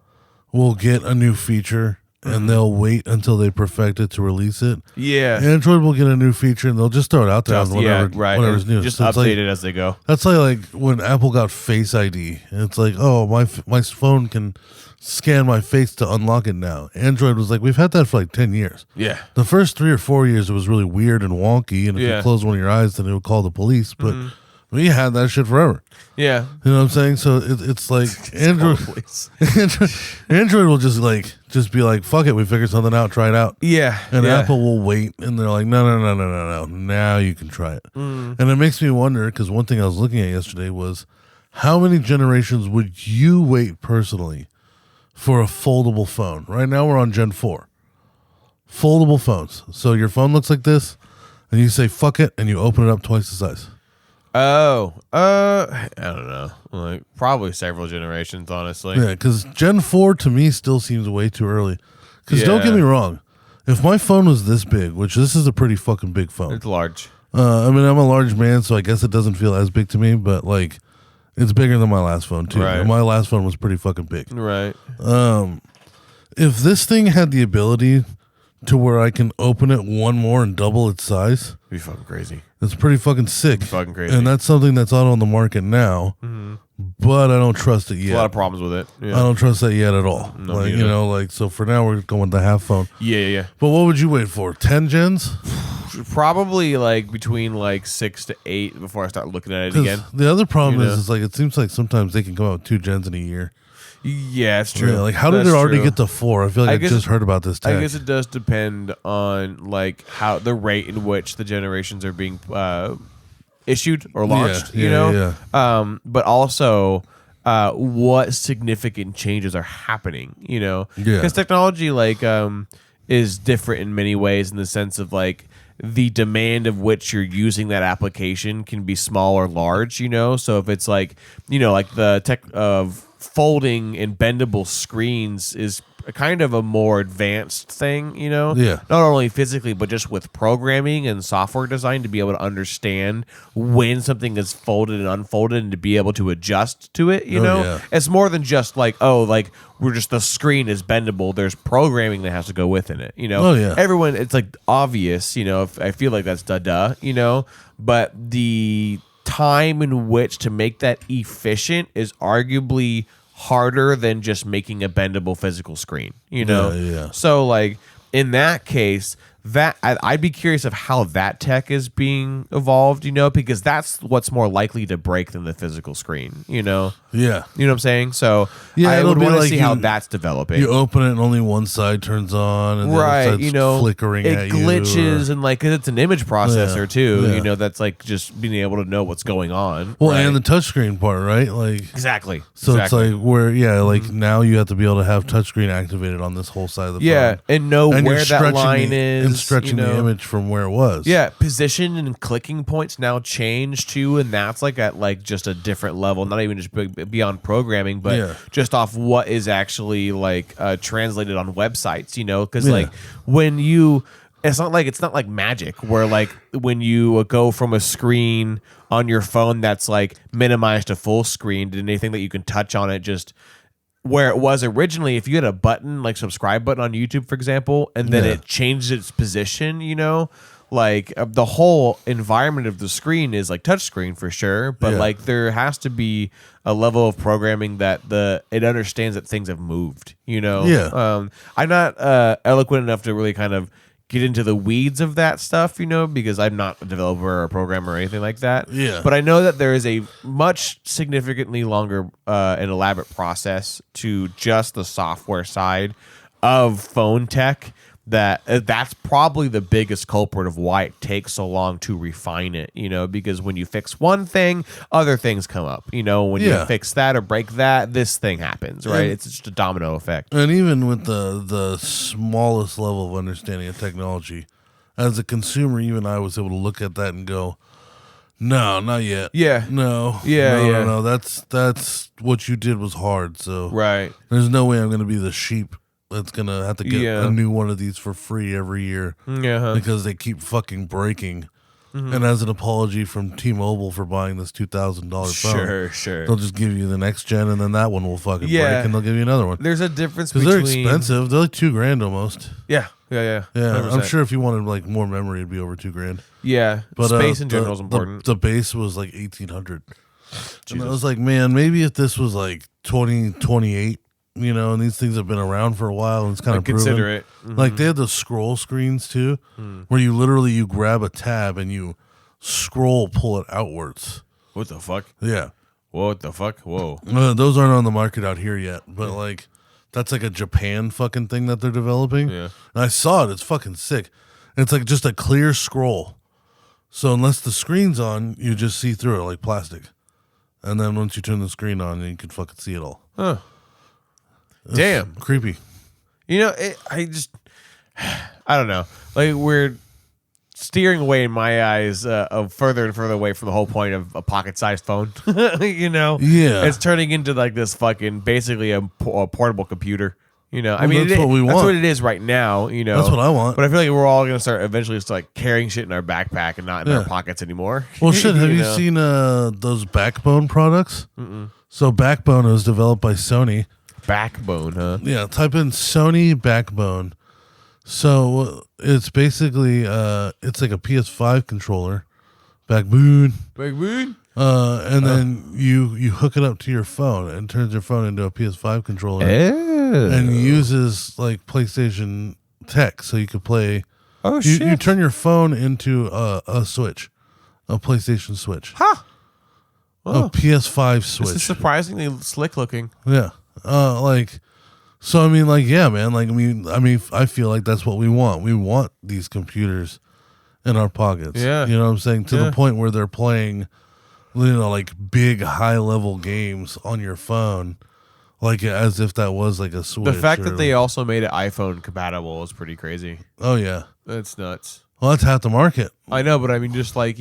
will get a new feature and they'll wait until they perfect it to release it. Yeah. Android will get a new feature and they'll just throw it out there Just, on yeah, whatever, right. whatever's And new. just So it's update like, it as they go. That's like when Apple got Face ID, and it's like, oh, my phone can scan my face to unlock it now. Android was like, we've had that for like 10 years. Yeah. The first 3 or 4 years, it was really weird and wonky, and if Yeah. you close one of your eyes, then it would call the police. But we had that shit forever. Yeah. You know what I'm saying? So it's like Android, Android will just be like, fuck it, we figured something out, try it out. Yeah. And yeah. Apple will wait, and they're like, no. Now you can try it. And it makes me wonder, because one thing I was looking at yesterday was, how many generations would you wait personally for a foldable phone? Right now we're on Gen 4. Foldable phones. So your phone looks like this, and you say, fuck it, and you open it up twice the size. Oh, I don't know. Like probably several generations, honestly. Yeah, because Gen 4 to me still seems way too early. Because don't get Yeah. me wrong, if my phone was this big, which this is a pretty fucking big phone. It's large. I mean, I'm a large man, so I guess it doesn't feel as big to me, but like, it's bigger than my last phone too. Right. And my last phone was pretty fucking big. Right. If this thing had the ability to where I can open it one more and double its size, It'd be fucking crazy. it's pretty fucking sick. Fucking crazy. And that's something that's out on the market now, but I don't trust it A lot yet. of problems with it. I Yeah. don't trust that yet at all. No, like, me you neither. know, like, so for now we're going with the half phone. Yeah. But what would you wait for? 10 gens? Probably like between like 6 to 8 before I start looking at it 'Cause again. the other problem You know? is like, it seems like sometimes they can come out with 2 gens in a year. Yeah, it's true. Yeah, like, how did That's it already true. get to 4? I feel like I I, guess just heard about this tech. I guess it does depend on like how the rate in which the generations are being issued or launched. Yeah, you yeah, know, but also what significant changes are happening. You know, Yeah. because technology like is different in many ways in the sense of like the demand of which you're using that application can be small or large. You know, so if it's like like the tech of folding and bendable screens is kind of a more advanced thing, Yeah. not only physically but just with programming and software design to be able to understand when something is folded and unfolded and to be able to adjust to it. Yeah. It's more than just like we're just the screen is bendable. There's programming that has to go within it. Oh, yeah. Everyone, it's like obvious. If I feel like that's duh. But the time in which to make that efficient is arguably harder than just making a bendable physical screen. Yeah. So like in that case, I'd be curious of how that tech is being evolved, because that's what's more likely to break than the physical screen, Yeah. You know what I'm saying? So Yeah, I it'll would be want to like see how you- that's developing. You open it and only one side turns on, and the Right, other side's flickering it at glitches you. and 'cause it's an image processor Yeah, too, yeah. that's like just being able to know what's going on. Well, right? and the touchscreen part, right? Like, exactly. so exactly. it's like where, like now you have to be able to have touchscreen activated on this whole side of the yeah, phone. and know And where you're that stretching line the, is and stretching the image from where it was. Yeah, position and clicking points now change too, and that's like at like just a different level, not even just beyond programming, but Yeah. just off what is actually like translated on websites, because Yeah. like when you, it's not like magic where like when you go from a screen on your phone that's like minimized to full screen to anything that you can touch on it just where it was originally. If you had a button like subscribe button on YouTube, for example, and then Yeah. it changed its position, like the whole environment of the screen is like touch screen for sure, but Yeah. like there has to be a level of programming that it understands that things have moved, Yeah. I'm not eloquent enough to really kind of get into the weeds of that stuff, because I'm not a developer or a programmer or anything like that. Yeah. But I know that there is a much significantly longer and elaborate process to just the software side of phone tech. That's probably the biggest culprit of why it takes so long to refine it, because when you fix one thing, other things come up. When Yeah. you fix that or break that, this thing happens, right? And- It's just a domino effect. And even with the smallest level of understanding of technology, as a consumer, even I was able to look at that and go, "No, not yet. Yeah. no, Yeah, no, yeah. no. That's what you did was hard. So Right. there's no way I'm going to be the sheep that's going to have to get Yeah. a new one of these for free every year Yeah. because they keep fucking breaking." Mm-hmm. And as an apology from T-Mobile for buying this $2,000 phone, Sure. they'll just give you the next gen, and then that one will fucking Yeah. break, and they'll give you another one. There's a difference Because between they're expensive. They're like $2,000 almost. Yeah. Yeah, 100%. I'm sure if you wanted like more memory, it'd be over $2,000. Yeah, But space in the- general is important. The base was like 1,800, and I was like, man, maybe if this was like 2028, and these things have been around for a while, and it's kind of consider proven. it. Mm-hmm. Like they had the scroll screens too, where you grab a tab and you scroll, pull it outwards. What the fuck? Yeah, What the fuck? Whoa. those aren't on the market out here yet, but like. That's like a Japan fucking thing that they're developing. Yeah. And I saw it. It's fucking sick. It's like just a clear scroll. So unless the screen's on, you just see through it like plastic. And then once you turn the screen on, you can fucking see it all. Huh. Damn. Creepy. I don't know. Like we're steering away in my eyes of further and further away from the whole point of a pocket-sized phone. Yeah. It's turning into like this fucking basically a portable computer. I Well, that's what we That's want. what it is right now. That's what I want. But I feel like we're all gonna start eventually just like carrying shit in our backpack and not in our Yeah. pockets anymore. Well, shit. Have you know? seen those Backbone products? Mm-mm. So Backbone was developed by Sony. Backbone, huh? Yeah, type in Sony Backbone. So it's basically it's like a PS5 controller. Backbone. Backbone. And then you hook it up to your phone and turns your phone into a PS5 controller and uses like PlayStation tech, so you could play. Oh You turn your phone into a Switch, a PlayStation Switch, Huh. a PS5 This is Switch. surprisingly slick looking. Yeah, so I mean, like, yeah, man. Like, I feel like that's what we want. We want these computers in our pockets. Yeah. You know what I'm saying? To Yeah. the point where they're playing, like big high level games on your phone, like as if that was like a Switch. The fact or- that they also made it iPhone compatible is pretty crazy. Oh yeah. That's nuts. Well, that's half the market. I know, but I mean, just like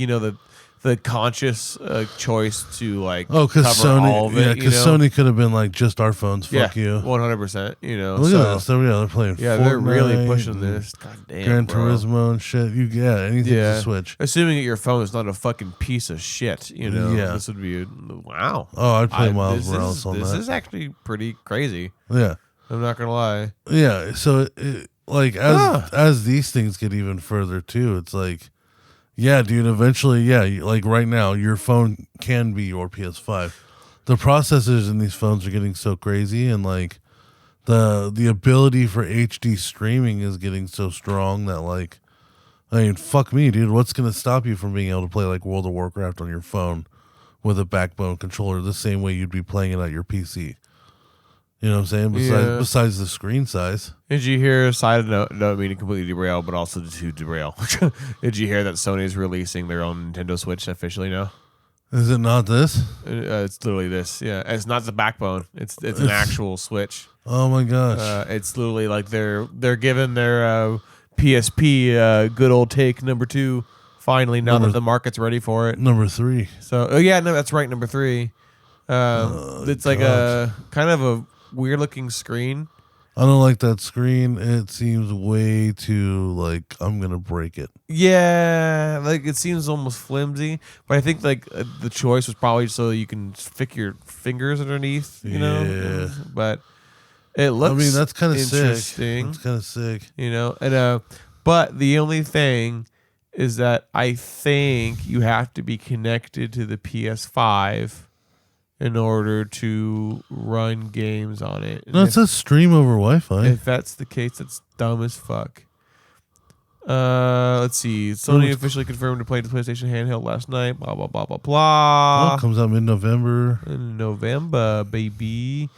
the conscious choice to like Oh, because cover Sony, all of it. yeah, because Sony could have been like just our phones. Fuck you. 100%. Look so at this. They're playing. yeah, they're really Fortnite pushing and this. God damn, Gran bro. Turismo and shit. Anything to Switch. Assuming that your phone is not a fucking piece of shit, Yeah. this would be wow. Oh, I'd play Miles Morales on This that. is actually pretty crazy. Yeah. I'm not gonna lie. Yeah, so like as these things get even further too, it's like, yeah, dude. Eventually, yeah, like right now, your phone can be your PS5. The processors in these phones are getting so crazy, and like the ability for HD streaming is getting so strong that like I mean, fuck me, dude. What's going to stop you from being able to play like World of Warcraft on your phone with a backbone controller the same way you'd be playing it at your PC? You know what I'm saying? Besides the screen size. Did you hear, side note, don't mean to completely derail, but also to derail. Did you hear that Sony's releasing their own Nintendo Switch officially now? Is it not this? It's literally this. Yeah, it's not the backbone. It's an actual Switch. Oh my gosh. It's literally like they're giving their PSP good old take number 2 finally now that the market's ready for it. Number 3. So no, that's right, number 3. It's like a kind of a weird looking screen. I don't like that screen. It seems way too like I'm gonna break it. Yeah, like it seems almost flimsy, but I think like the choice was probably so you can stick your fingers underneath, you know. Yeah. But it looks. I mean, that's kind of interesting. sick. That's kind of sick. You know, and but the only thing is that I think you have to be connected to the PS5 in order to run games on it. And No, it says stream over Wi-Fi. if that's the case, that's dumb as fuck. Let's see. Sony officially confirmed to play the PlayStation handheld last night. Blah blah blah blah blah. It comes out mid-November. In November, baby.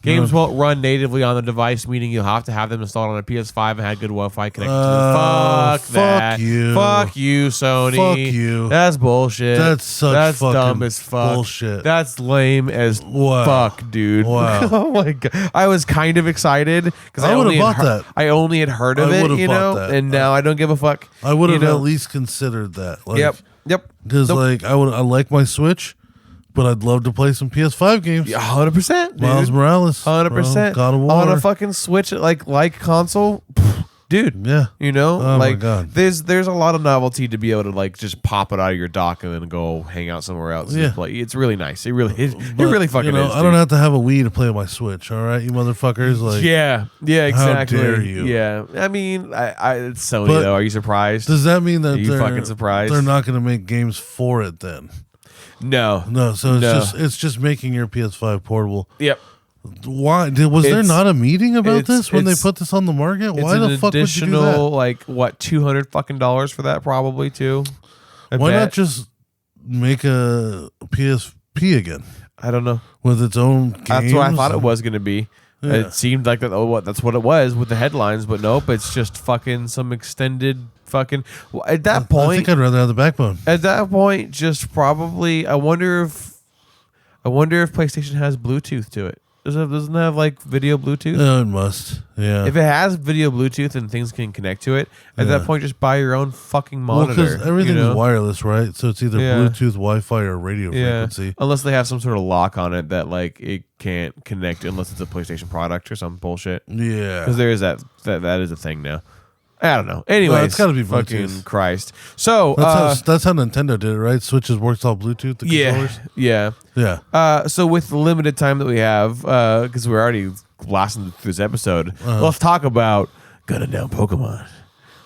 Games won't run natively on the device, meaning you'll have to have them installed on a PS5 and have good Wi-Fi connection to them. Fuck that. you. Fuck you, Sony. Fuck you. That's bullshit. That's such That's fucking dumb as fuck. bullshit. That's lame as Wow. fuck, dude. Wow. Oh my god. I was kind of excited because I would've bought that. I only had heard of I it, would've you bought know, that. and now I don't give a fuck. I would have you know? at least considered that. Like, Yep. Because Nope. like I like my Switch, but I'd love to play some PS5 games. Yeah, 100%. Dude. Miles Morales, 100%. God of War. On a fucking Switch like console. Dude. Yeah. You know? Oh my like God. there's a lot of novelty to be able to like just pop it out of your dock and then go hang out somewhere else. Yeah. And play. It's really nice. It really But, fucking is. I don't dude. have to have a Wii to play on my Switch. All right, you motherfuckers. Like, Yeah, exactly. dare you. Yeah, I mean, it's Sony But though. Are you surprised? does that mean that Are you they're fucking surprised? They're not going to make games for it then? No. No. So it's No. it's just making your PS5 portable. Yep. Why was there It's- not a meeting about it's- this when they it's- put this on the market? It's Why an the fuck would you do that? additional like what $200 fucking for that probably too. I Why bet. not just make a PSP again I don't know. with its own games? That's what I thought it was going to be. Yeah. It seemed like that. Oh, that's what it was with the headlines, but nope. It's just fucking some extended fucking. Well, at that I point, think I'd rather have the backbone. at that point, just probably. I wonder if PlayStation has Bluetooth to it. Doesn't it have like video Bluetooth? No, it must. Yeah. If it has video Bluetooth and things can connect to it, at that point, just buy your own fucking well, monitor. because everything's you know? wireless, right? So it's either Yeah. Bluetooth, Wi-Fi, or radio Yeah, frequency. unless they have some sort of lock on it that like it can't connect unless it's a PlayStation product or some bullshit. Yeah. Because there is that is a thing now. I don't know. Anyways, it's gotta be fucking Bluetooth. Christ. So That's how Nintendo did it, right? Switches works all Bluetooth. The controllers. yeah. Yeah. So with the limited time that we have, because we're already blasting through this episode, Uh-huh. let's talk about Gunning Down Pokemon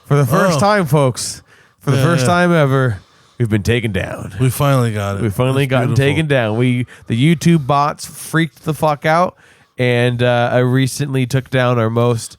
for the first Oh. time, folks. For the Yeah, first yeah. time ever, we've been taken down. We finally got it. We finally It's gotten beautiful. taken down. The YouTube bots freaked the fuck out, and I recently took down our most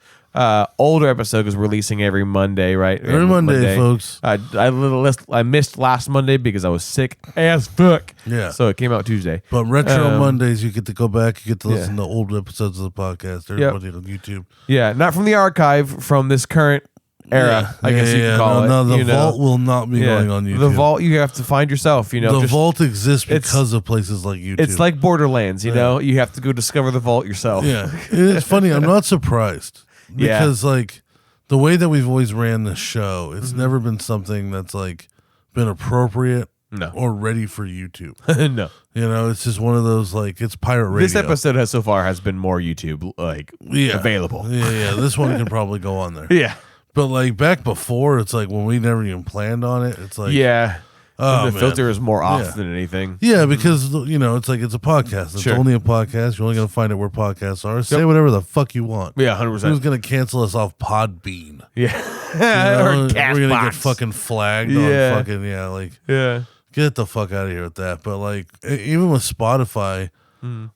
older episode because we're releasing every Monday, right? Every Monday, folks. I missed last Monday because I was sick as fuck. Yeah. So it came out Tuesday. But Retro Um, Mondays, you get to go back. You get to yeah. listen to old episodes of the podcast. Everybody on YouTube. Yeah, not from the archive, from this current era, I guess you can call it. No, the you know? vault will not be Yeah. going on YouTube. The vault you have to find yourself. You know, The just- vault exists it's- because of places like YouTube. It's like Borderlands. You know, you have to go discover the vault yourself. yeah. It's funny. I'm not surprised Yeah. because like the way that we've always ran this show, it's never been something that's like been appropriate No. or ready for YouTube. No. You know, it's just one of those like it's pirate radio. This episode so far has been more YouTube available. Yeah. This one can probably go on there. Yeah. But like back before, it's like when we never even planned on it. It's like Yeah. oh, the man. filter is more off Yeah. than anything. Yeah, because you know it's like it's a podcast. It's Sure. only a podcast. You're only gonna find it where podcasts are. Say whatever the fuck you want. Yeah, Who's 100%. gonna cancel us off Podbean? Yeah. You know, or we're gonna get Castbox. fucking flagged Yeah. on fucking like Yeah. get the fuck out of here with that. But like even with Spotify,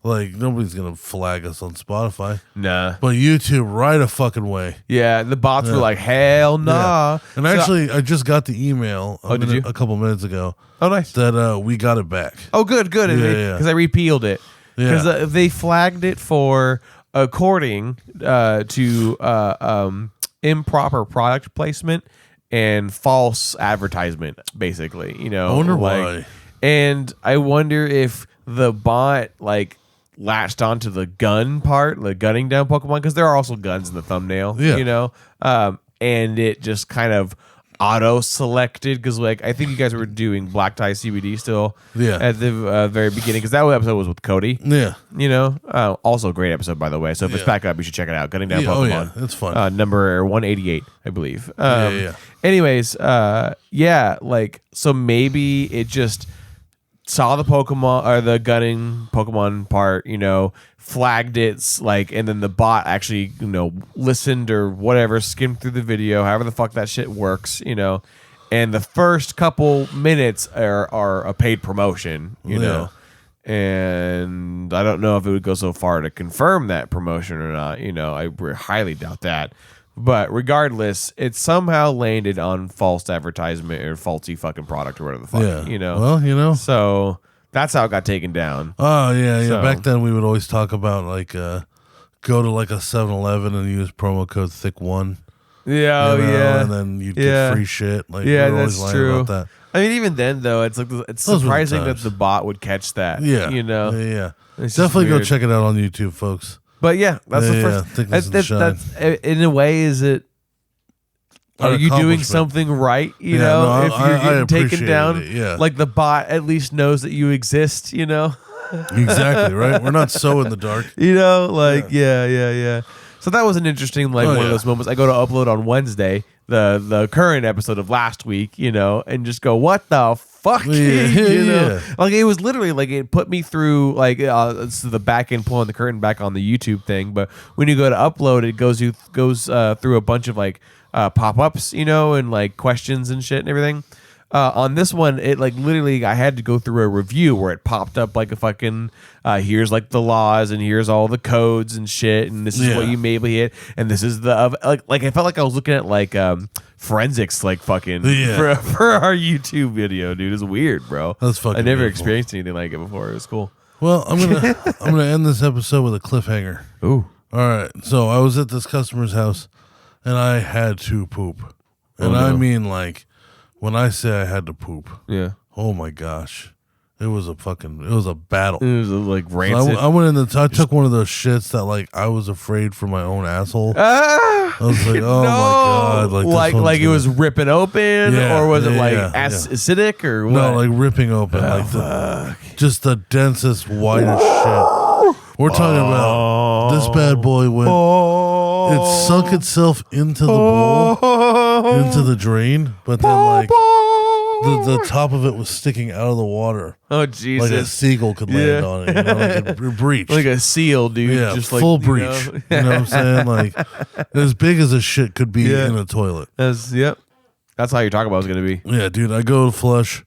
Like nobody's gonna flag us on Spotify, Nah. but YouTube right a fucking way. Yeah, the bots were like, hell nah. Yeah. And So- actually, I just got the email did you? a couple minutes ago oh, nice. that we got it back. Oh, good. Yeah, yeah. Because I repealed it. Because Yeah. they flagged it for according to improper product placement and false advertisement, basically. You know, I wonder why. And I wonder if the bot like latched onto the gun part, the gunning down Pokemon, because there are also guns in the thumbnail. Yeah. You know, and it just kind of auto selected because like I think you guys were doing Black Tie CBD still. Yeah. At the very beginning, because that episode was with Cody. Yeah. You know, also a great episode, by the way. So if it's Yeah. back up, you should check it out. Gunning down Yeah, Pokemon. oh, yeah, it's fun. Number 188, I believe. Yeah. Anyways, yeah, like so maybe it just saw the Pokemon or the gunning Pokemon part, you know, flagged it, like, and then the bot actually, you know, listened or whatever, skimmed through the video, however the fuck that shit works, you know. And the first couple minutes are a paid promotion, you know. And I don't know if it would go so far to confirm that promotion or not. You know, I highly doubt that. But regardless, it somehow landed on false advertisement or faulty fucking product or whatever the fuck, Yeah. you know. Well, you know. So that's how it got taken down. Oh yeah, yeah. So- Back then we would always talk about like go to like a 7-Eleven and use promo code THICK1. Yeah, you know, yeah. and then you Yeah. get free shit. Like Yeah, we were always that's lying true. about that. I mean, even then, though, it's like it's Those were the surprising that times. the bot would catch that. Yeah, you know. yeah. It's just Definitely go weird. check it out on YouTube, folks. But yeah, that's Yeah, the yeah, first. Thickness of the That's in a way, is it? Are An you doing accomplishment. something right? You Yeah, know, no, if I you're getting taken appreciated down, it, yeah. like the bot at least knows that you exist. You know, Exactly right. We're not so in the dark. you know, like yeah. So that was an interesting, like Oh, one of yeah. those moments. I go to upload on Wednesday, the current episode of last week, you know, and just go, what the fuck? Yeah, you know, yeah. like it was literally like it put me through like it's the back end pulling the curtain back on the YouTube thing. But when you go to upload, it goes through a bunch of like pop ups, you know, and like questions and shit and everything. On this one, it like literally, I had to go through a review where it popped up like a fucking here's like the laws and here's all the codes and shit, and this is what Yeah. you maybe hit, and this is the like I felt like I was looking at like forensics, like fucking Yeah. for our YouTube video, dude. It's weird, bro. That's fucking I never beautiful. experienced anything like it before. It was cool. Well, I'm gonna end this episode with a cliffhanger. Ooh, All right. So I was at this customer's house, and I had to poop, and no. I mean like when I say I had to poop. yeah. Oh my gosh, it was a battle. It was like So rancid. I went in I took one of those shits that like I was afraid for my own asshole. Ah! I was like, oh my god, like this one's like it gonna- was ripping open, Yeah, or was it yeah, like yeah, acidic or what? no, like ripping open, like just the densest, whitest shit. We're talking about this bad boy went. It sunk itself into the bowl, into the drain, but then like the top of it was sticking out of the water, Oh like a Jesus! seagull could land Yeah. on it, you know, like a breach. Like a seal, dude. Yeah, just like full you breach. know. You know what I'm saying? Like as big as a shit could be Yeah. in a toilet. Yep. That's how you talk about it was gonna be. Yeah, dude. I go to flush,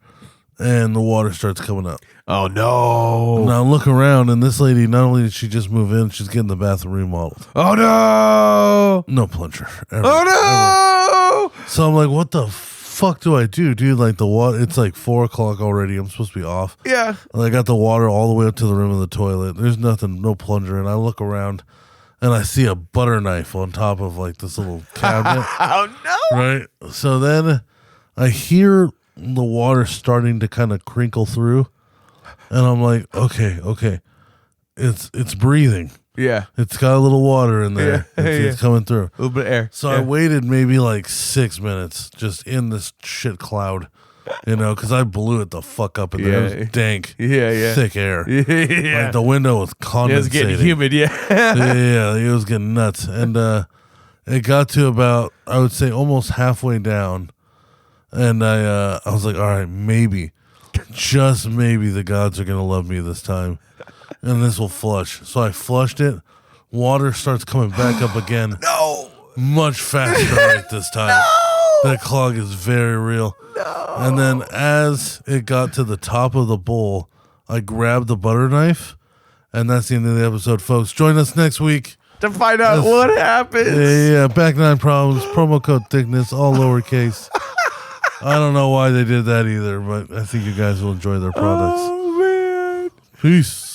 and the water starts coming up. Oh no! Now I look around, and this lady, not only did she just move in, she's getting the bathroom remodeled. Oh no! No plunger. Ever, Oh no! ever. So I'm like, what the fuck do I do, dude? Like the water, it's like 4:00 already. I'm supposed to be off. Yeah. And I got the water all the way up to the rim of the toilet. There's nothing, no plunger. And I look around, and I see a butter knife on top of like this little cabinet. Oh no! Right. So then I hear the water starting to kind of crinkle through, and I'm like, okay, it's breathing. Yeah. It's got a little water in there. Yeah, It's coming through. A little bit of air. So yeah. I waited maybe like 6 minutes just in this shit cloud, you know, because I blew it the fuck up in there. It Yeah. was dank, Yeah. thick air. Yeah. Like the window was condensating. It was getting humid. Yeah. yeah, it was getting nuts. And it got to about, I would say, almost halfway down. And I was like, all right, maybe, just maybe the gods are going to love me this time. And this will flush. So I flushed it. Water starts coming back up again. No. Much faster right this time. That clog is very real. No. And then as it got to the top of the bowl, I grabbed the butter knife And that's the end of the episode, folks. Join us next week. To find out what happens. Yeah, Back Nine Problems, promo code Thickness, all lowercase. I don't know why they did that either, but I think you guys will enjoy their products. Oh, man. Peace.